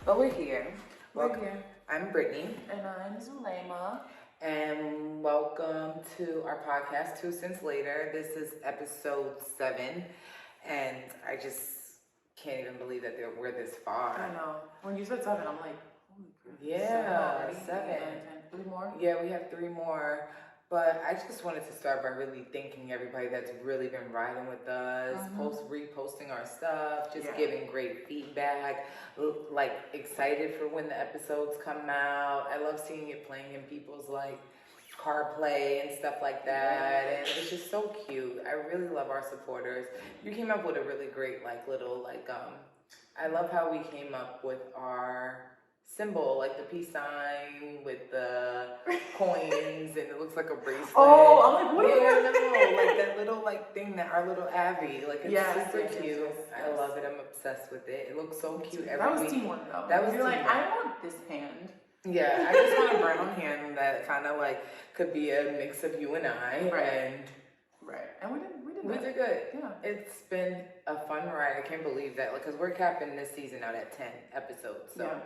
But we're here. I'm Brittany. And I'm Zuleyma. And welcome to our podcast, 2 Cents Later. This is episode 7. And I just can't even believe that we're this far. I know. When you said 7, I'm like, holy crap. Yeah, 7. 3 more? Yeah, we have 3 more. But I just wanted to start by really thanking everybody that's really been riding with us, reposting our stuff, just giving great feedback, like excited for when the episodes come out. I love seeing it playing in people's like car play and stuff like that. And it's just so cute. I really love our supporters. You came up with a really great I love how we came up with our symbol, like the peace sign with the coins, and it looks like a bracelet. Oh, I'm like, what are you doing? Like that little thing that our little Abby, like it's super cute. Yes. I love it. I'm obsessed with it. It looks so cute every week. That was teamwork though. That was You're like, I want this hand. Yeah, I just want a brown hand that kind of like could be a mix of you and I. And we did good. Yeah. It's been a fun ride. I can't believe that, because we're capping this season out at 10 episodes. So. Yeah.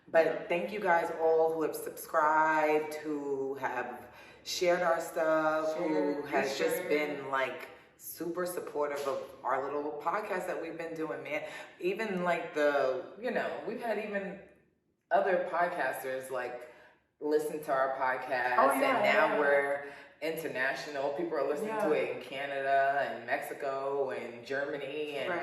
But thank you guys all who have subscribed, who have shared our stuff, who has just been like super supportive of our little podcast that we've been doing, man. Even like we've had even other podcasters like listen to our podcast, and now we're international. People are listening to it in Canada and Mexico and Germany, and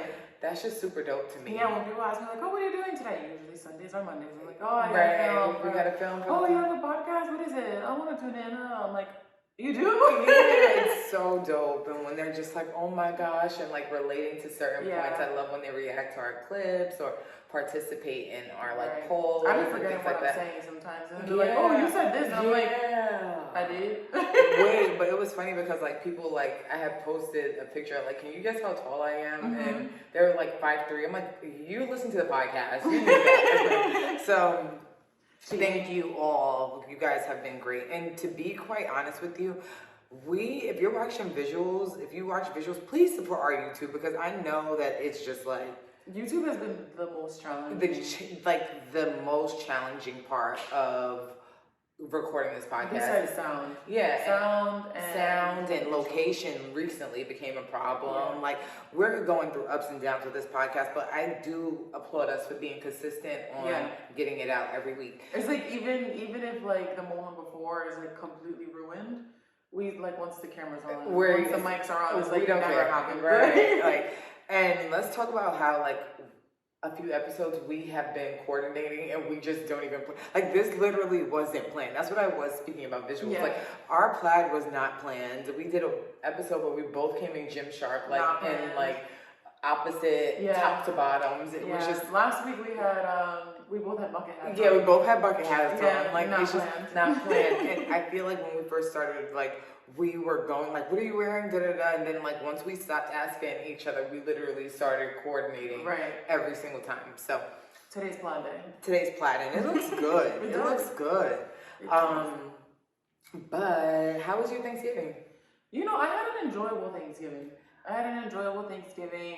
that's just super dope to me. Yeah, when people ask me like, oh, what are you doing today? Usually Sundays or Mondays. I'm like, oh, I gotta film. We gotta film. Oh, you have a podcast? What is it? I want to tune in. I'm like, you do? Yeah, it's so dope. And when they're just like, oh my gosh, and like relating to certain points. I love when they react to our clips or participate in our like polls. I be forgetting what I'm saying sometimes. And they're like, oh, you said this. And I'm like, I did. Wait, but it was funny because like people like, I had posted a picture like, can you guess how tall I am? And they were like 5'3". I'm like, you listen to the podcast. You knew that. So thank you all. You guys have been great. And to be quite honest with you, if you watch visuals, please support our YouTube, because I know that it's just like, YouTube has been the most challenging. The most challenging part of recording this podcast. Besides sound. Yeah. Sound and location recently became a problem. Yeah. Like, we're going through ups and downs with this podcast, but I do applaud us for being consistent on getting it out every week. It's like, even if like the moment before is like completely ruined, we like, once the camera's on, once the mics are on, it's like, we don't never care. happened. Right? And let's talk about how, like, a few episodes we have been coordinating and we just don't even like, this literally wasn't planned. That's what I was speaking about visuals. Yeah. Like, our plaid was not planned. We did an episode where we both came in gym sharp, like, in like opposite top to bottoms. It was just, last week we had we both had bucket hats. Yeah, we both had bucket hats on. Like, it's just not planned. And I feel like when we first started, like, we were going like, what are you wearing? Da, da, da. And then like, once we stopped asking each other, we literally started coordinating every single time. So today's plaid day. Today's plaid, and it looks good. It looks good. But how was your Thanksgiving? You know, I had an enjoyable Thanksgiving.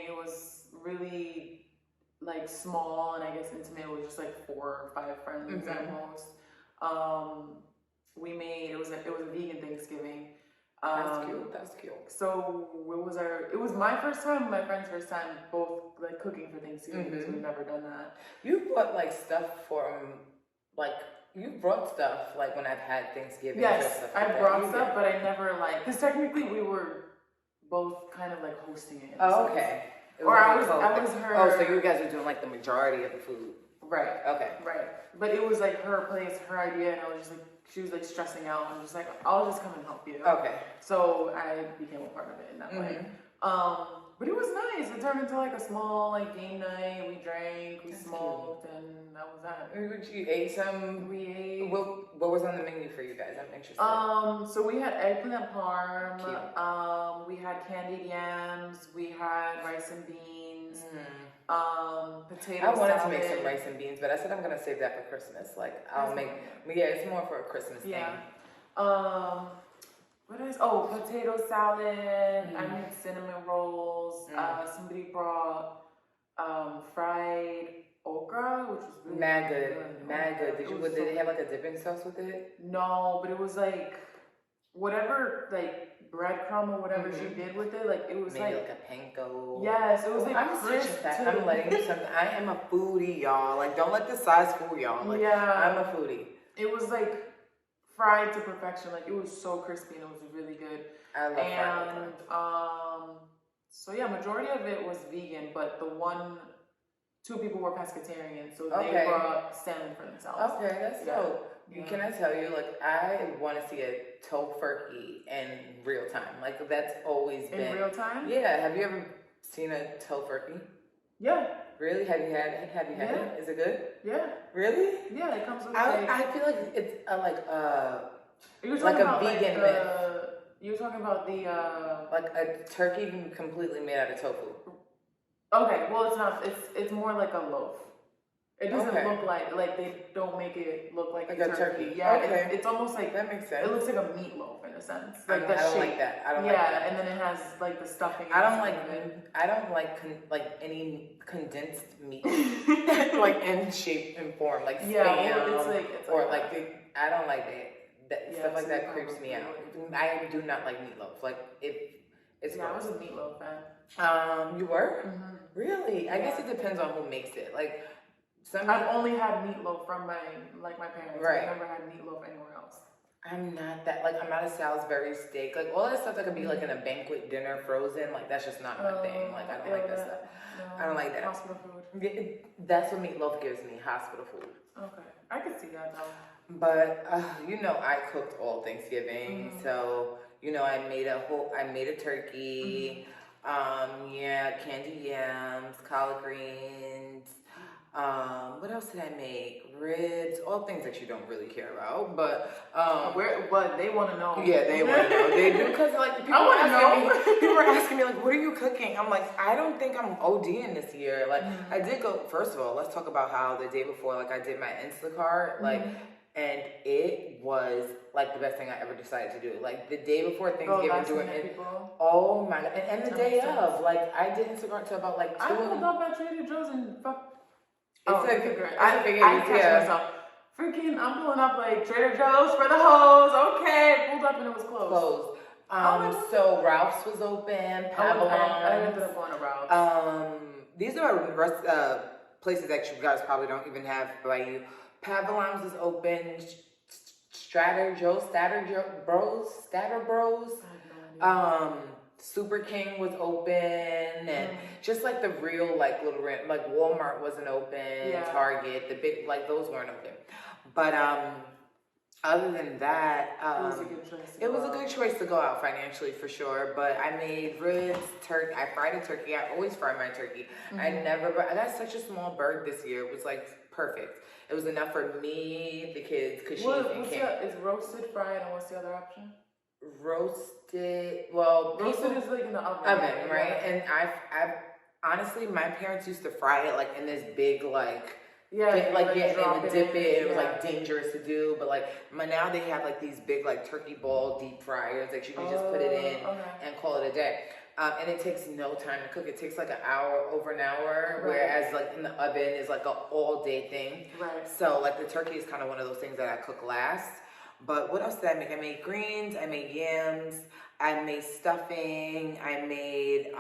It was really like small and I guess intimate. It was just like 4 or 5 friends at most. It was a vegan Thanksgiving. That's cute. So it was my first time, my friend's first time, both like cooking for Thanksgiving, because we've never done that. You brought like stuff you brought stuff like when I've had Thanksgiving. Yes, I brought stuff, but I never because technically we were both kind of like hosting it. Oh, okay. I was her. Oh, so you guys are doing like the majority of the food. Right. Okay. Right. But it was like her place, her idea, and I was just like, she was like stressing out. I'm just like, I'll just come and help you. Okay. So I became a part of it in that way. But it was nice. It turned into like a small like game night. We drank, we That's smoked, and that was that. You ate some. We ate. What was on the menu for you guys? I'm interested. So we had eggplant parm. Cute. We had candied yams. We had rice and beans. Potato I wanted salad. to make some rice and beans, but I said I'm gonna save that for Christmas. Like I'll make. Yeah, it's more for a Christmas thing. What is? Oh, potato salad. I made cinnamon rolls. Somebody brought fried okra, which was really mad good. Did they have like a dipping sauce with it? No, but it was like whatever, like breadcrumb or whatever she did with it. Like it was maybe like a panko. Yes, it was like I'm such a fat. I'm letting you something. I am a foodie, y'all. Like don't let the size fool y'all. Like I'm a foodie. It was like fried to perfection. Like it was so crispy and it was really good. I love fried okra. So yeah, majority of it was vegan, but two people were pescatarian, so they brought salmon for themselves. Okay, that's dope. Yeah. Can I tell you, like, I want to see a tofurkey in real time. Like, that's always been... In real time? Yeah. Have you ever seen a tofurkey? Yeah. Really? Have you had it? Is it good? Yeah. Really? Yeah, it comes with I feel like it's like a vegan myth. You're talking about the... Like a turkey completely made out of tofu. Okay, well it's not. It's more like a loaf. It doesn't look like they don't make it look like a turkey. Yeah, it's almost like that makes sense. It looks like a meatloaf in a sense. Like I don't like that. I don't like that. Yeah, and then it has like the stuffing. I don't like any condensed meat, like in shape and form, like spam I don't like that. Stuff like that creeps me out. I do not like meatloaf. Like it's. I was a meatloaf fan. You were? Really? I guess it depends on who makes it. Like, I've only had meatloaf from my parents. Right. I've never had meatloaf anywhere else. I'm not a Salisbury steak. Like, all that stuff that could be like in a banquet dinner frozen, like, that's just not my thing. Like, I don't like that stuff. No, I don't like that. Hospital food. That's what meatloaf gives me, hospital food. Okay. I could see that, though. But, I cooked all Thanksgiving. So, I made a turkey. Candied yams, collard greens. What else did I make? Ribs, all things that you don't really care about, but they want to know. Yeah, they want to know. They do because like people are asking me like, what are you cooking? I'm like, I don't think I'm ODing this year. Like I did go. First of all, let's talk about how the day before, like I did my Instacart, and it was like the best thing I ever decided to do. Like the day before Thanksgiving, doing it. Oh my god! And the day of, like I did Instacart till about like 2. I pulled up at Trader Joe's and fuck. I catch myself. Freaking, I'm pulling up like Trader Joe's for the hoes. Okay, pulled up and it was closed. So Ralph's was open. Pavlon's. I ended up going to Ralph's. These are places that you guys probably don't even have by you. Pavlon's is open. Statter Bros. Super King was open, and just like the real like little like Walmart wasn't open. Target, the big like those weren't open. But other than that, it was a good choice to go out financially for sure. But I made ribs, turkey. I fried a turkey. I always fry my turkey. I got such a small bird this year. It was like perfect. It was enough for me, the kids, Kashif, and Kim. Is roasted, fried, and what's the other option? Roasted is like in the oven, right? And I've honestly, my parents used to fry it like in this big like and dip it. It was like dangerous to do, but like now they have like these big like turkey ball deep fryers that you can just put it in and call it a day. And it takes no time to cook. It takes like over an hour, whereas like in the oven is like an all day thing. Right. So like the turkey is kind of one of those things that I cook last. But what else did I make? I made greens, I made yams, I made stuffing, I made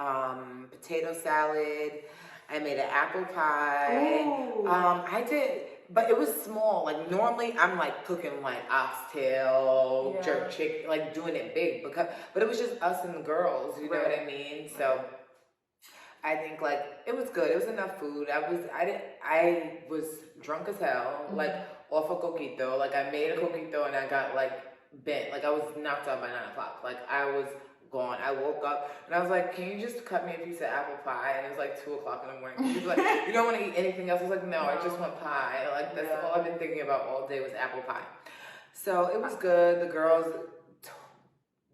potato salad, I made an apple pie. I did, but it was small. Like normally I'm like cooking like oxtail, jerk chicken, like doing it big but it was just us and the girls, you know what I mean? So I think like it was good. It was enough food. I was drunk as hell, like off a coquito. Like I made a coquito and I got like bent. Like I was knocked out by 9 o'clock. Like I was gone. I woke up and I was like, can you just cut me a piece of apple pie? And it was like 2 o'clock in the morning. She's like, you don't want to eat anything else? I was like, no, I just want pie. Like, that's all I've been thinking about all day was apple pie. So it was good. The girls,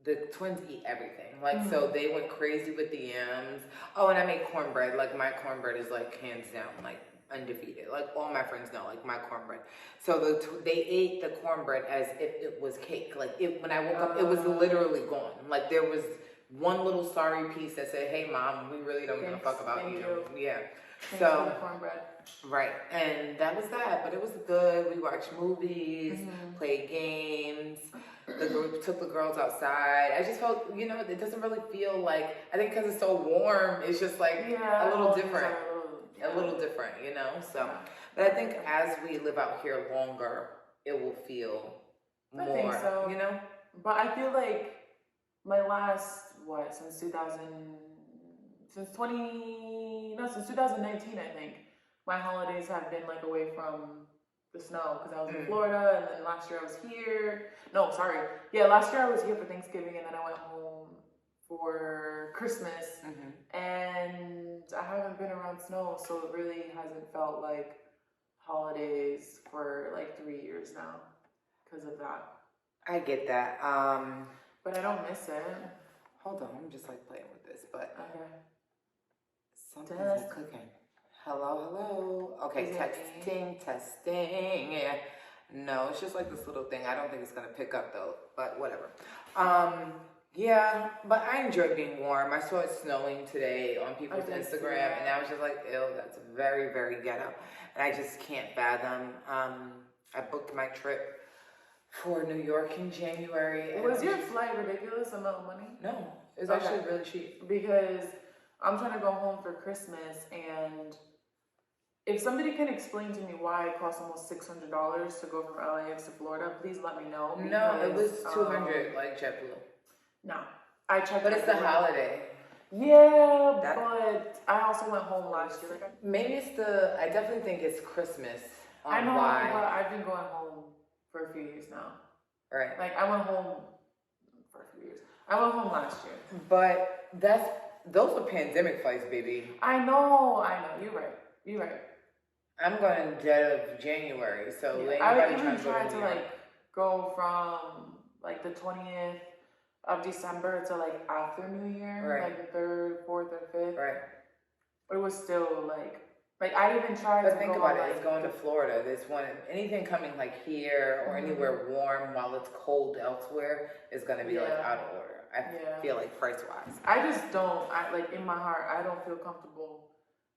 the twins eat everything. Like, so they went crazy with the yams. Oh, and I made cornbread. Like, my cornbread is like hands down, like undefeated. Like, all my friends know, like, my cornbread. So they ate the cornbread as if it was cake. Like, when I woke up, it was literally gone. Like, there was one little sorry piece that said, hey, Mom, we really don't give a fuck about you. Yeah. Thanks so for the cornbread. Right, and that was that. But it was good. We watched movies, played games. The group took the girls outside. I just felt, it doesn't really feel like, I think because it's so warm, it's just like a little different. A little different, so. But I think as we live out here longer, it will feel more, I think so. But I feel like my last, since 2019, I think, my holidays have been like away from the snow because I was in Florida, and then last year I was here. Last year I was here for Thanksgiving, and then I went home for Christmas, and I haven't been around snow, so it really hasn't felt like holidays for like 3 years now because of that. I get that. But I don't miss it. Hold on, I'm just like playing with this, but something's cooking. Hello. Okay, testing. Yeah. No, it's just like this little thing. I don't think it's gonna pick up though, but whatever. Yeah, but I enjoy being warm. I saw it snowing today on people's Instagram, and I was just like, ew, that's very, very ghetto. And I just can't fathom. I booked my trip for New York in January. Was your flight ridiculous amount of money? No, it's actually really cheap. Because I'm trying to go home for Christmas, and if somebody can explain to me why it costs almost $600 to go from LAX to Florida, please let me know. No, it was $200 like JetBlue. No, I checked. But it's the holiday. Yeah, but I also went home last year. Maybe I definitely think it's Christmas. I know, but I've been going home for a few years now. Right. Like, I went home for a few years. I went home last year. But those were pandemic flights, baby. I know. You're right. I'm going dead of January, so I even tried to go from like the 20th of December to like after New Year, like the 3rd, 4th, or 5th. Right. It was still like I even tried to think about it. It's going to Florida. There's anything coming like here or anywhere warm while it's cold elsewhere is going to be like out of order. I feel like price wise. I just don't. In my heart, I don't feel comfortable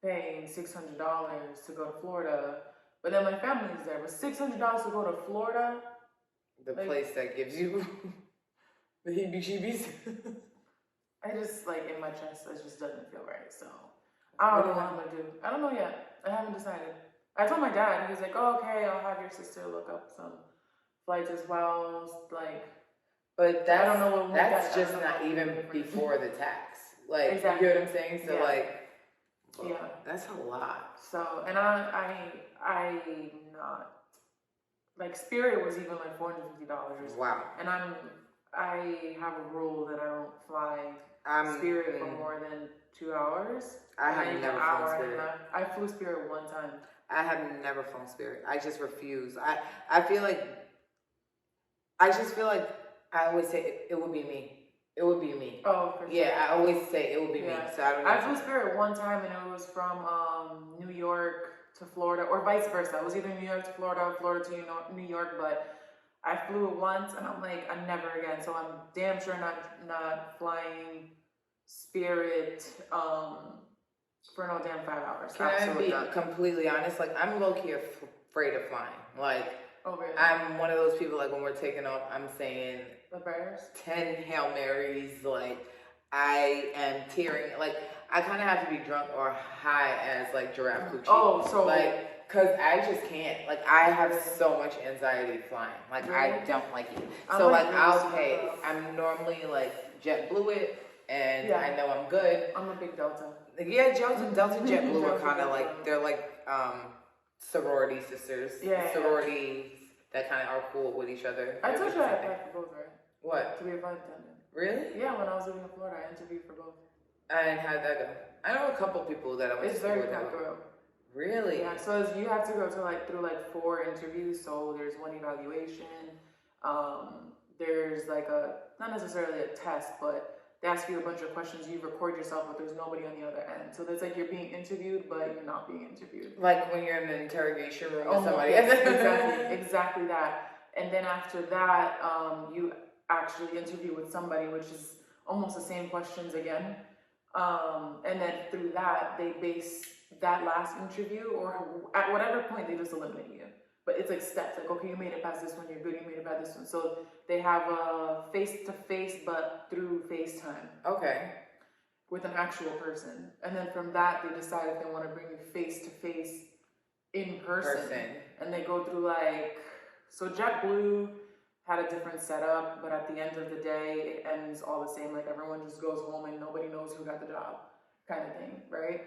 paying $600 to go to Florida, but then my family's there. But $600 to go to Florida, the place that gives you the heebie-jeebies. I just in my chest, it just doesn't feel right. So I don't know what I'm gonna do. I don't know yet. I haven't decided. I told my dad, and he was like, "Oh, okay, I'll have your sister look up some flights as well." But I don't know what that's just not even before the tax. Exactly. You know what I'm saying? So that's a lot. So, and I'm not Spirit was even like $450. Wow. And I have a rule that I don't fly Spirit for more than 2 hours. I have never flown Spirit. I flew Spirit one time. I have never flown Spirit. I just refuse. I just feel like I always say it would be me. It would be me. Oh, for sure. Yeah, I always say it would be me. So I flew Spirit one time, and it was from New York to Florida, or vice versa. It was either New York to Florida, or Florida to New York, but I flew it once, and I'm like, I'm never again. So I'm damn sure not flying Spirit for no damn 5 hours. Can I be completely honest? I'm low-key afraid of flying. Oh, really? I'm one of those people, when we're taking off, I'm saying the prayers? 10 Hail Marys. I am tearing. I kind of have to be drunk or high as, Giraffe Coochie. Oh, so... because I just can't. I have so much anxiety flying. Really? I don't like it. So, I'll pay. I'm normally, JetBlue it, and I know I'm good. I'm a big Delta. Yeah, Delta JetBlue are kind of they're sorority sisters. Sororities that kind of are cool with each other. I told you I applied for both, right? What? To be a flight attendant. Really? Yeah, when I was living in Florida, I interviewed for both. And how'd that go? I know a couple people that I went to school with. It's very cutthroat. Really? Yeah, so you have to go to through 4 interviews. So there's one evaluation. There's not necessarily a test, but they ask you a bunch of questions. You record yourself, but there's nobody on the other end. So it's you're being interviewed, but you're not being interviewed. Like when you're in an interrogation room with somebody. Yes, exactly that. And then after that, you actually interview with somebody, which is almost the same questions again. And then through that, they base that last interview, or at whatever point they just eliminate you. But it's steps. Okay, you made it past this one, you're good, you made it past this one. So they have a face-to-face, but through FaceTime. Okay. With an actual person. And then from that, they decide if they want to bring you face-to-face in person. And they go through so JetBlue had a different setup, but at the end of the day, it ends all the same. Everyone just goes home and nobody knows who got the job, kind of thing, right?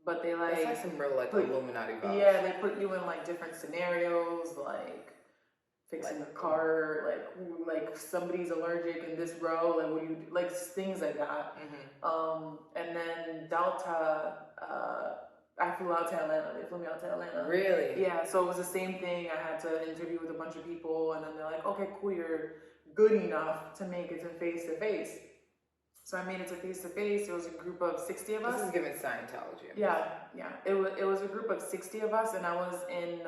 But they That's some real Illuminati vibes. Yeah, they put you in different scenarios, fixing a car, somebody's allergic in this row, what do you do? Things like that. Mm-hmm. And then Delta, I flew out to Atlanta. They flew me out to Atlanta. Really? Yeah, so it was the same thing. I had to interview with a bunch of people, and then they're like, okay, cool, you're good enough to make it to face-to-face. So I made it to face-to-face. It was a group of 60 of us. This is giving Scientology. Yeah. It was a group of 60 of us, and I was in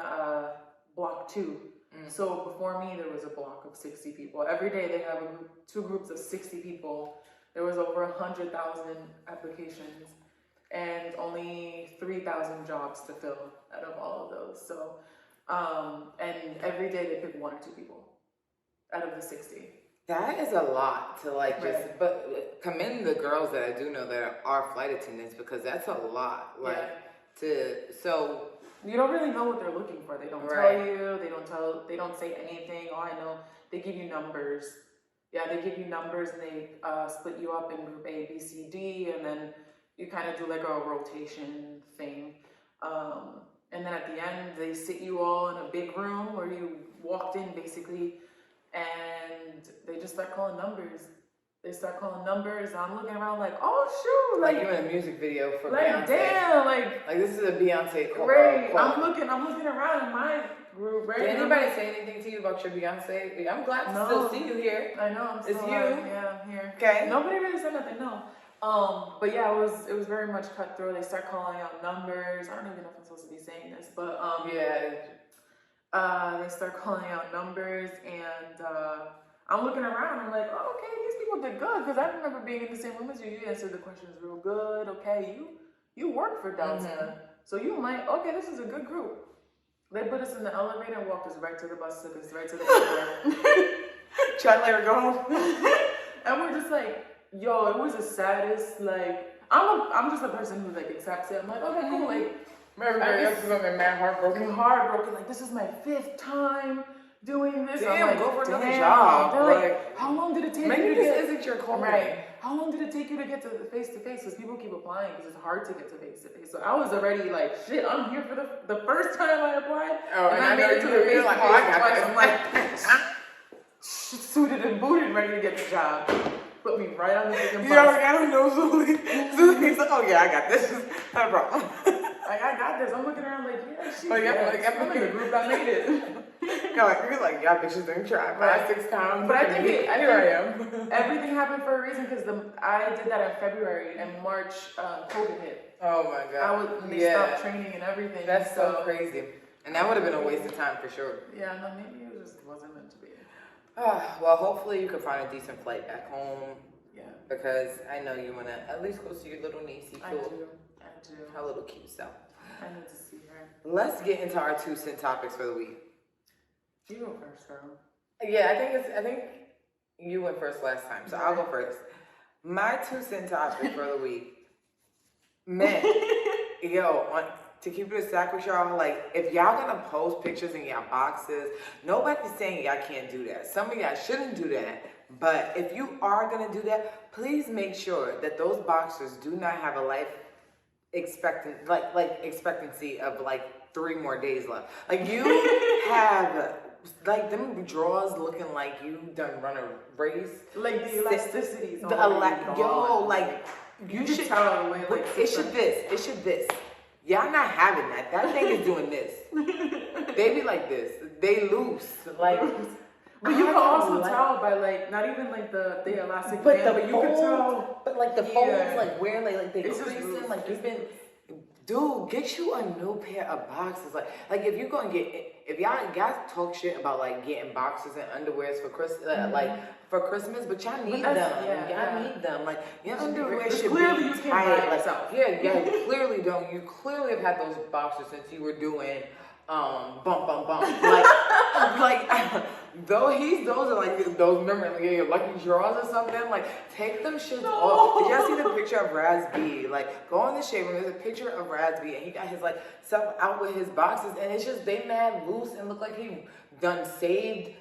block 2. Mm. So before me, there was a block of 60 people. Every day they have 2 groups of 60 people. There was over 100,000 applications, and only 3,000 jobs to fill out of all of those. So, and every day they pick 1 or 2 people out of the 60. That is a lot to but commend the girls that I do know that are flight attendants, because that's a lot. So you don't really know what they're looking for. They don't tell you. They don't say anything. All I know, they give you numbers. Yeah, they give you numbers, and they split you up in group A, B, C, D, and then you kind of do a rotation thing. And then at the end, they sit you all in a big room where you walked in basically, and they just start calling numbers. They start calling numbers, and I'm looking around oh shoot, you in a music video for Beyonce. Damn, this is a Beyonce call. Right. I'm looking around in my group, right? Did anybody say anything to you about your Beyonce? I'm glad to still see you here. I know, it's you. Yeah, I'm here. Okay. Nobody really said nothing, no. But yeah, it was very much cutthroat. They start calling out numbers. I don't even know if I'm supposed to be saying this, but they start calling out numbers, and I'm looking around. I'm like, oh, okay, these people did good, because I remember being in the same room as you. You answered the questions real good. Okay, you work for Delta, so you might. Okay, this is a good group. They put us in the elevator and walked us right to the bus, took us right to the airport. Try to let her go home. And we're just yo, it was the saddest. I'm just a person who accepts it. I'm okay, cool. Everybody else is gonna be mad heartbroken. This is my 5th time doing this. Damn, I'm go for another job. They're how long did it take maybe you to this isn't your calling. Right. How long did it take you to get to the face-to-face? Because people keep applying because it's hard to get to face-to-face. So I was already shit, I'm here for the first time I applied. Oh, and I made it to the face-to-face twice. I'm suited and booted, ready to get the job. Put me right on the freaking bus. I don't know, Zuley. Zuley's I got this. Not a problem. I got this. I'm looking around yeah, shit. I'm in the group that made it. You're y'all bitches didn't try 5-6 times. But I think here I am. Everything happened for a reason, because I did that in February, and March COVID hit. Oh my God. They stopped training and everything. That's so crazy. And that would have been a waste of time for sure. Yeah, no, maybe it just wasn't meant to be. Well, hopefully you can find a decent flight back home. Yeah. Because I know you want to at least go see your little niecey. I do. Her little cute self. I need to see her. Let's get into our 2 cent topics for the week. You go first, girl. Yeah, I think you went first last time, so I'll go first. My 2 cent topic for the week. Man, to keep it a stack with y'all, if y'all gonna post pictures in y'all boxes, nobody's saying y'all can't do that. Some of y'all shouldn't do that. But if you are gonna do that, please make sure that those boxers do not have a life expectancy of 3 more days left. You have like them drawers looking like you done run a race. Like the elasticities. Like you should tell the way like it should this. Y'all not having that. That thing is doing this. They be like this. They loose. Like but you can also tell by like not even like the elastic but band, but you can tell. But like the folds like where like they creasing, like you've been. Dude, get you a new pair of boxes. Like if you gonna if y'all talk shit about like getting boxes and underwears for Christmas, like for Christmas, but y'all need them. Y'all need them. Like your underwear should clearly be you tight. Like you clearly don't. You clearly have had those boxes since you were doing bump. like those are like those remember your lucky draws or something. Like take them shits off. Did y'all see the picture of Raz B? Like go in the shade room, there's a picture of Raz B and he got his like stuff out with his boxes and it's just they mad loose and look like he done saved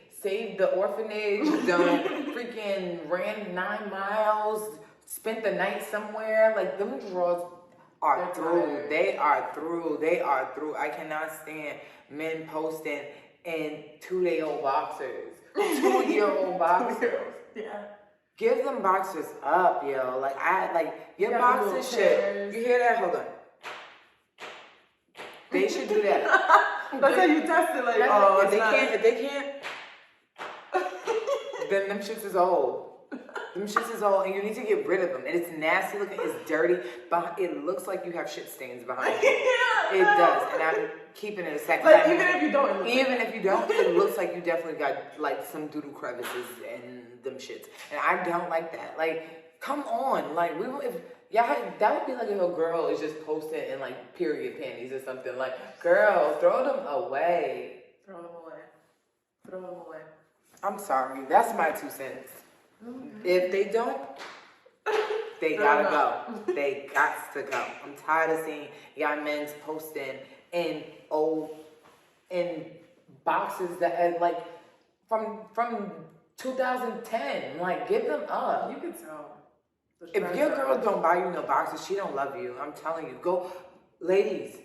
the orphanage, done freaking ran 9 miles, spent the night somewhere. Like them draws are through. They are through. I cannot stand men posting in 2-day-old boxers. 2-year-old boxers. Yeah. Give them boxers up, yo. Your boxers should. You hear that? Hold on. They should do that. That's how you test it. Like, if they can't, then them shits is old. Them shits is old, and you need to get rid of them. And it's nasty looking, it's dirty, but it looks like you have shit stains behind you. It does, and I'm keeping it a second. Like, even if you don't, it looks like you definitely got like some doodle crevices and them shits. And I don't like that. Like, come on, like that would be like if a girl is just posting in like period panties or something. Like, girl, throw them away. Throw them away. I'm sorry, that's my 2 cents. If they don't, they gotta go. They got to go. I'm tired of seeing y'all men's posting in boxes that had like from 2010. Like, give them up. You can tell. If your girl don't buy you no boxes, she don't love you. I'm telling you. Go, ladies.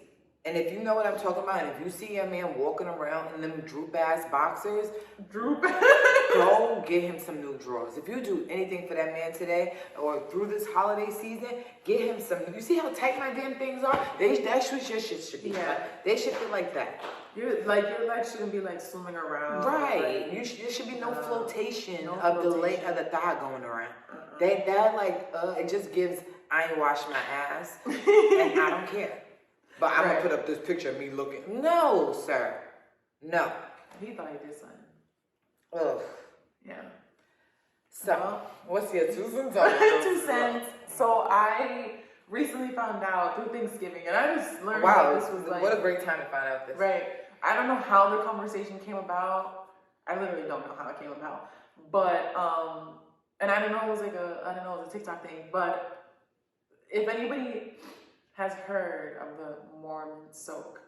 And if you know what I'm talking about, and if you see your man walking around in them droop-ass boxers, go get him some new drawers. If you do anything for that man today or through this holiday season, get him some. You see how tight my damn things are? That's what your shit should be. Yeah. They should be like that. Your leg shouldn't be like swimming around. Right. There should be no flotation of the thigh going around. It just gives I ain't wash my ass and I don't care. But I'm gonna put up this picture of me looking. No, sir. No. He thought he did something. Ugh. Yeah. So, what's your 2 cents? 2 cents. So I recently found out through Thanksgiving, and I just learned that this was like... What a great time to find out this. Right. I don't know how the conversation came about. I literally don't know how it came about. But, and I don't know it was a TikTok thing, but if anybody has heard of the Mormon Soak.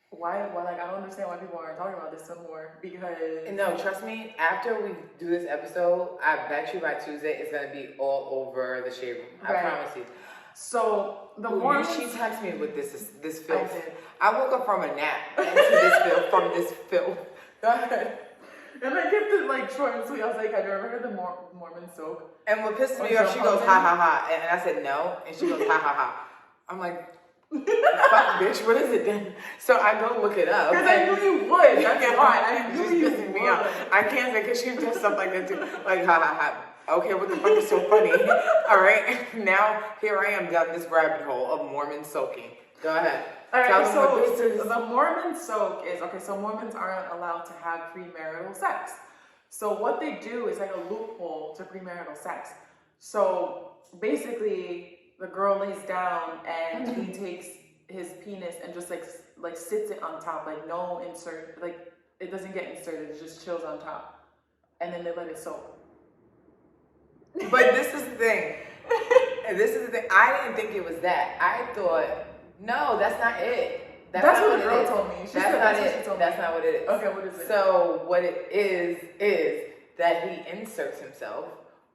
Why, like, I don't understand why people aren't talking about this some more, because... No, trust me, after we do this episode, I bet you by Tuesday it's going to be all over the shade room. I promise you. So, the Mormon... She texted me with this filth. I did. I woke up from a nap from this filth. Go ahead. And I kept it, like, short and sweet. I was like, have you ever heard the Mormon Soak? And what pisses me off, she goes, ha, ha, ha. And I said, no. And she goes, ha, ha, ha. I'm like, fuck, bitch, what is it then? So I go look it up. Because I knew you would. That's why. I knew you pissing me off. I can't say, because she does stuff like that too. Like, ha, ha, ha. Okay, what the fuck is so funny? All right. Now, here I am down this rabbit hole of Mormon soaking. Go ahead. All right, so the Mormon soak is, so Mormons aren't allowed to have premarital sex. So what they do is like a loophole to premarital sex. So basically, the girl lays down and he takes his penis and just like sits it on top, like no insert, like it doesn't get inserted, it just chills on top. And then they let it soak. But this is the thing. I didn't think it was that. I thought, no, that's not it. That's what the girl told me. That's not what it is. Okay, what is it? So what it is that he inserts himself,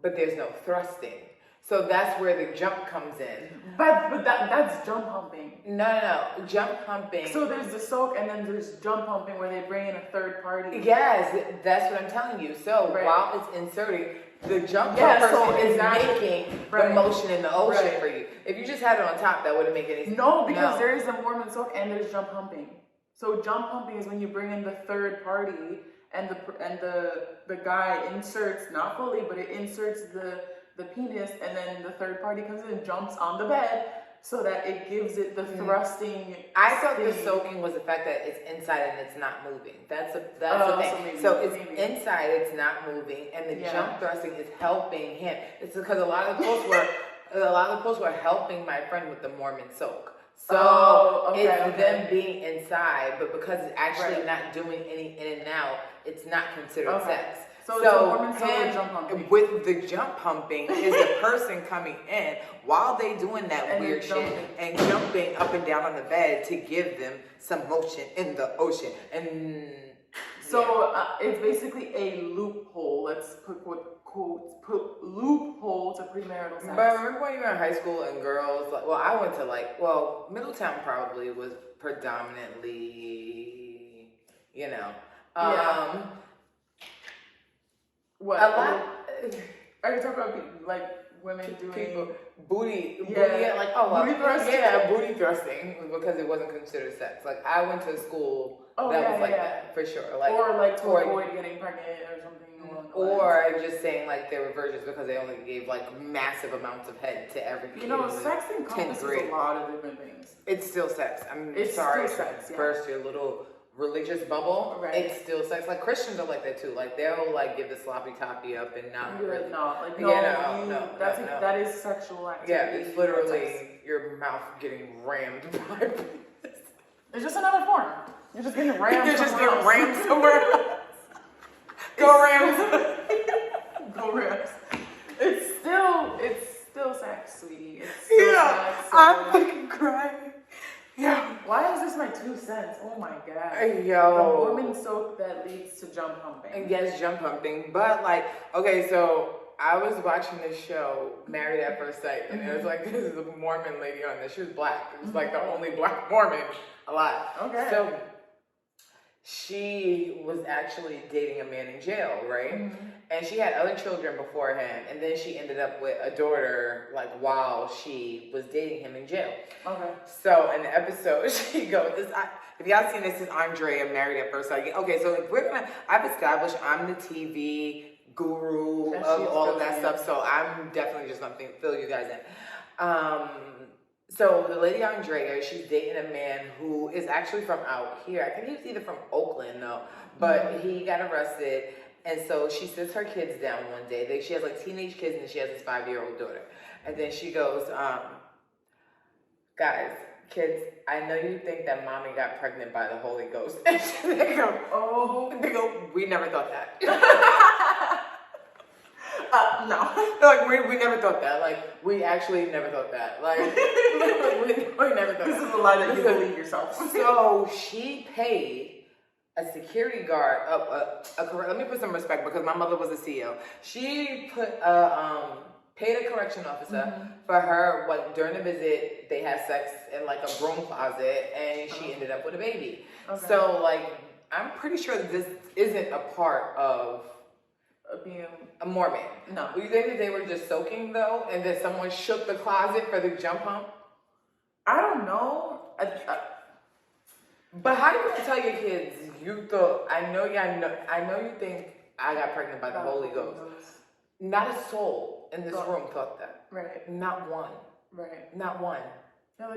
but there's no thrusting. So that's where the jump comes in. But that's jump humping. No. Jump humping. So there's the soak, and then there's jump humping where they bring in a third party. Yes, that's what I'm telling you. So Right. while it's inserting, the jump person is making the motion in the ocean for you. If you just had it on top, that wouldn't make any sense. No, because there is a Mormon soak and there's jump humping. So jump humping is when you bring in the third party and the guy inserts, not fully, but it inserts the penis, and then the third party comes in and jumps on the bed so that it gives it the thrusting. I thought the soaking was the fact that it's inside and it's not moving. That's the thing. So it's inside, it's not moving, and the jump thrusting is helping him. It's because a lot of the posts were helping my friend with the Mormon soak. So it's them being inside, but because it's actually not doing any in and out, it's not considered sex. So him with the jump pumping is the person coming in while they doing that and weird shit and jumping up and down on the bed to give them some motion in the ocean. And so it's basically a loophole. Let's put loophole to premarital sex. But remember when you were in high school and girls, I went to Middletown probably was predominantly, what? A lot. Are you talking about women doing people booty booty thrusting? Yeah, booty thrusting because it wasn't considered sex. Like I went to a school that was like that for sure. Or to avoid getting pregnant or something. Or just saying they were virgins because they only gave massive amounts of head to every kid. Sex encompasses a lot of different things. It's still sex. It's sorry still sex, burst your little religious bubble. Right. It's still sex. Christians are like that too. They'll give the sloppy toppy up and not really. That is sexual activity. Yeah, it's literally your mouth getting rammed by. It's just another form. You're just getting rammed. You're just getting rammed somewhere else. Go Rams! Go Rams! It's still sex, sweetie. It's still sex. I'm fucking crying. Yeah. Why is this my 2 cents? Oh my god. Yo. The Mormon soak that leads to jump humping. Yes, jump humping. But so I was watching this show, Married at First Sight, and it was this is a Mormon lady on this. She was black. It was the only black Mormon alive. Okay. So she was actually dating a man in jail, right? Mm-hmm. And she had other children beforehand, and then she ended up with a daughter, while she was dating him in jail. Okay. So in the episode, she goes, if y'all seen this, is Andrea, Married at First Sight. Okay, so I've established I'm the TV guru of all of that stuff, so I'm definitely just going to fill you guys in. So the lady Andrea, she's dating a man who is actually from out here. I think he was either from Oakland though, but he got arrested. And so she sits her kids down one day. She has teenage kids and she has this 5-year-old daughter. And then she goes, guys, kids, I know you think that mommy got pregnant by the Holy Ghost. And they go, we never thought that. No. We never thought that. We actually never thought that. We never thought This is a lie that you believe yourself. So she paid a security guard, let me put some respect because my mother was a CEO. She paid a correction officer for her, during the visit, they had sex in a broom closet and she ended up with a baby. Okay. So I'm pretty sure this isn't a part of being a Mormon. No. Do you think that they were just soaking though, and that someone shook the closet for the jump hump? I don't know. But how do you tell your kids you thought? I know you think I got pregnant by the Holy Ghost. Not a soul in this room thought that. Right. Not one. Right. Not one. No,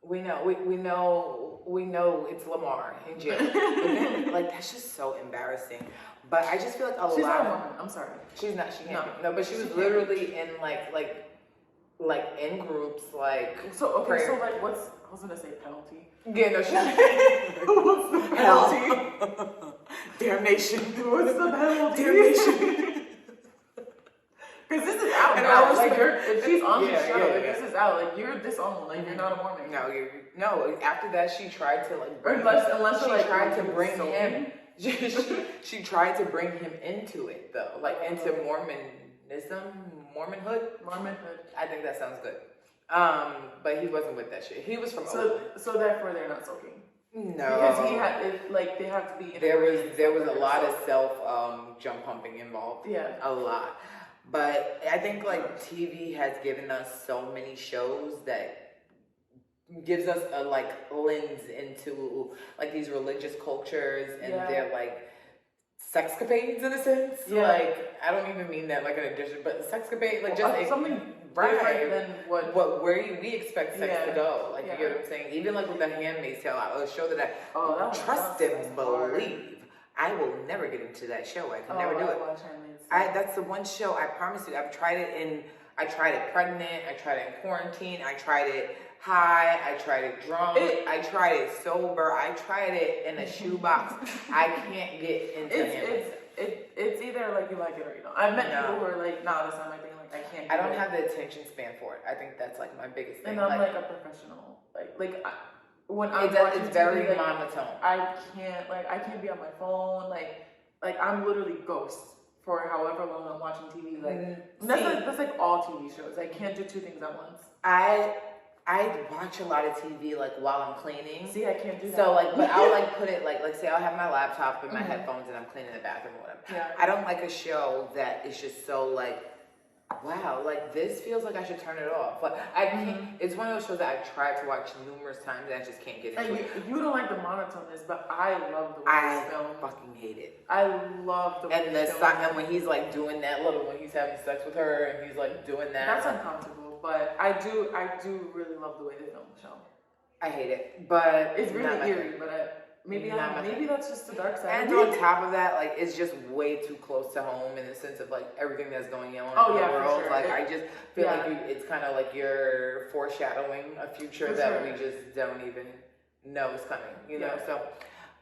we know. We know it's Lamar in jail. But then, that's just so embarrassing. But I just feel she's not a woman. I'm sorry. She's not. She can't. No, but she was literally in in groups prayer. So what's I was gonna say penalty. Yeah, no, she's what's the penalty? Damnation. What's the penalty? Damnation. Because this is out now. If she's on the show, this is out. You're disowned. You're not a Mormon. No. After that, she tried to unless she tried to bring him. She tried to bring him into it though, into Mormonism. Mormonhood. I think that sounds good. But he wasn't with that shit. He was from Oakland. So therefore they're not soaking. No, because he had they have to be. There was a lot of self jump humping involved. Yeah, a lot. But I think like TV has given us so many shows that gives us a like lens into like these religious cultures and their like sexcapades in a sense. Yeah. Like I don't even mean that like an addition, but sexcapade like just something different than what where we expect sex to go. Like you get what I'm saying? Even like with The Handmaid's Tale, a show that I trust and believe. I will never get into that show. I can never do it. That's the one show I promise you. I've tried it I tried it pregnant. I tried it in quarantine. I tried it high. I tried it drunk. I tried it sober. I tried it in a shoebox. I can't get into it. It's either like you like it or you don't. I've met people who are like, nah, that's not my thing. Like I can't. I don't have the attention span for it. I think that's like my biggest thing. And I'm like a professional. When it's very monotone. I can't be on my phone. Like I'm literally ghost for however long I'm watching TV. That's like all TV shows. I can't do two things at once. I watch a lot of TV like while I'm cleaning. See, I can't do that. So but I'll like put it like say I'll have my laptop and my headphones and I'm cleaning the bathroom or whatever. Yeah. I don't like a show that is just so like, wow, like this feels like I should turn it off. But I can't. It's one of those shows that I've tried to watch numerous times and I just can't get into it. You don't like the monotoneness, but I love the way it's filmed. I fucking hate it. I love the way it's filmed. And when he's like doing that when he's having sex with her and he's like doing that. That's uncomfortable, but I do really love the way they film the show. I hate it, but it's really eerie. But maybe that's just the dark side. And on top of that, like it's just way too close to home in the sense of like everything that's going on in the world. For sure. Like I just feel like it's kind of like you're foreshadowing a future that we just don't even know is coming. You know, so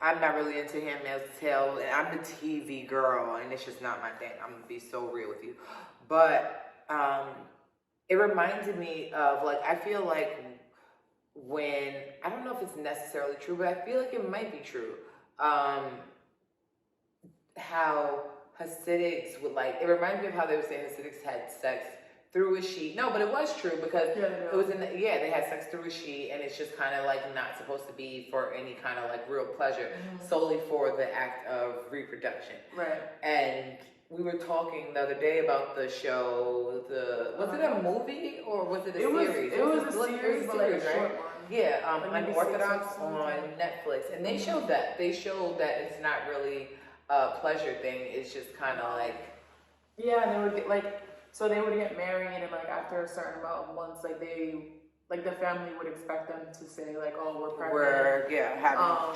I'm not really into Handmaid's Tale, and I'm the TV girl, and it's just not my thing. I'm gonna be so real with you, but it reminded me of like I feel like. When I don't know if it's necessarily true, but I feel like it might be true. How Hasidics would like it reminds me of how they were saying Hasidics had sex through a sheet. No, but it was true because it was they had sex through a sheet, and it's just kind of like not supposed to be for any kind of like real pleasure, solely for the act of reproduction. Right. And we were talking the other day about the show. Was it a movie or was it a series? It was a series, but like a short one. Yeah, Unorthodox on Netflix, and they showed that. They showed that it's not really a pleasure thing. It's just kind of like. Yeah, they would get married, and like after a certain amount of months, the family would expect them to say like, "Oh, we're pregnant."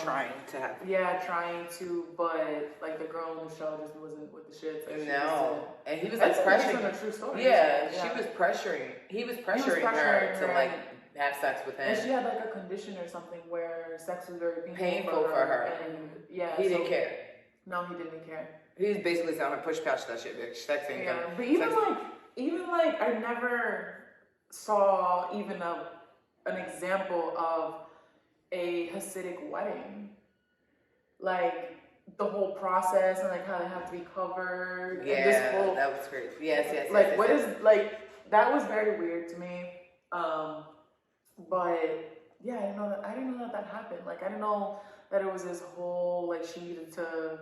Trying to, but like the girl in the show just wasn't with the shit. So and he was like pressuring. That's a true story. Yeah, she was pressuring. He was pressuring her to like have sex with him. And she had like a condition or something where sex was very painful for her. And he didn't care. No, he didn't care. He was basically telling her, push past that shit, bitch. Sex ain't gonna. But even like I never saw even an example of a Hasidic wedding. Like the whole process and like how they have to be covered. Yeah, and that was crazy. Yes. Like what is like that was very weird to me. But yeah, I didn't know that happened. Like I didn't know that it was this whole like she needed to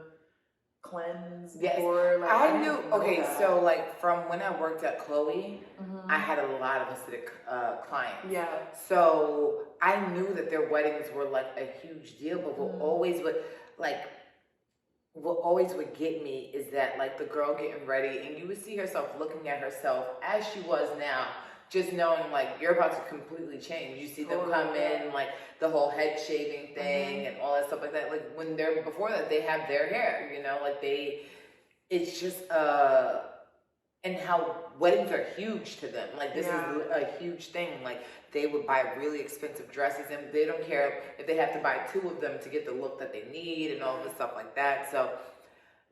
cleanse before. Like I knew. Okay, so like from when I worked at Chloe, I had a lot of Hasidic clients. Yeah. So I knew that their weddings were like a huge deal, but what always would get me is that like the girl getting ready and you would see herself looking at herself as she was now, just knowing like you're about to completely change. You see them come in, like the whole head shaving thing and all that stuff like that. Like when they're before that, they have their hair, you know, like it's just and how weddings are huge to them. Like this is a huge thing. Like they would buy really expensive dresses and they don't care if they have to buy 2 of them to get the look that they need and all this stuff like that. So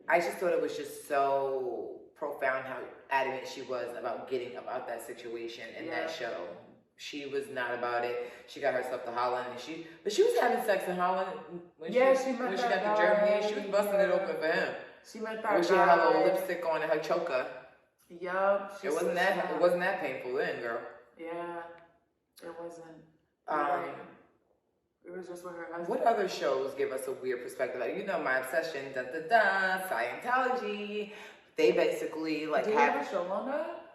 I just thought it was just so profound how adamant she was about getting about that situation in that show. She was not about it. She got herself to Holland, but she was having sex in Holland when she got to Germany. She was busting it open for him. She met that guy. She had her little lipstick on and her choker. Yup. It wasn't that painful then, girl. Yeah, it wasn't. It was just with her husband. What other shows give us a weird perspective? Like, you know, my obsession, Scientology. They basically like Do you have a show on that?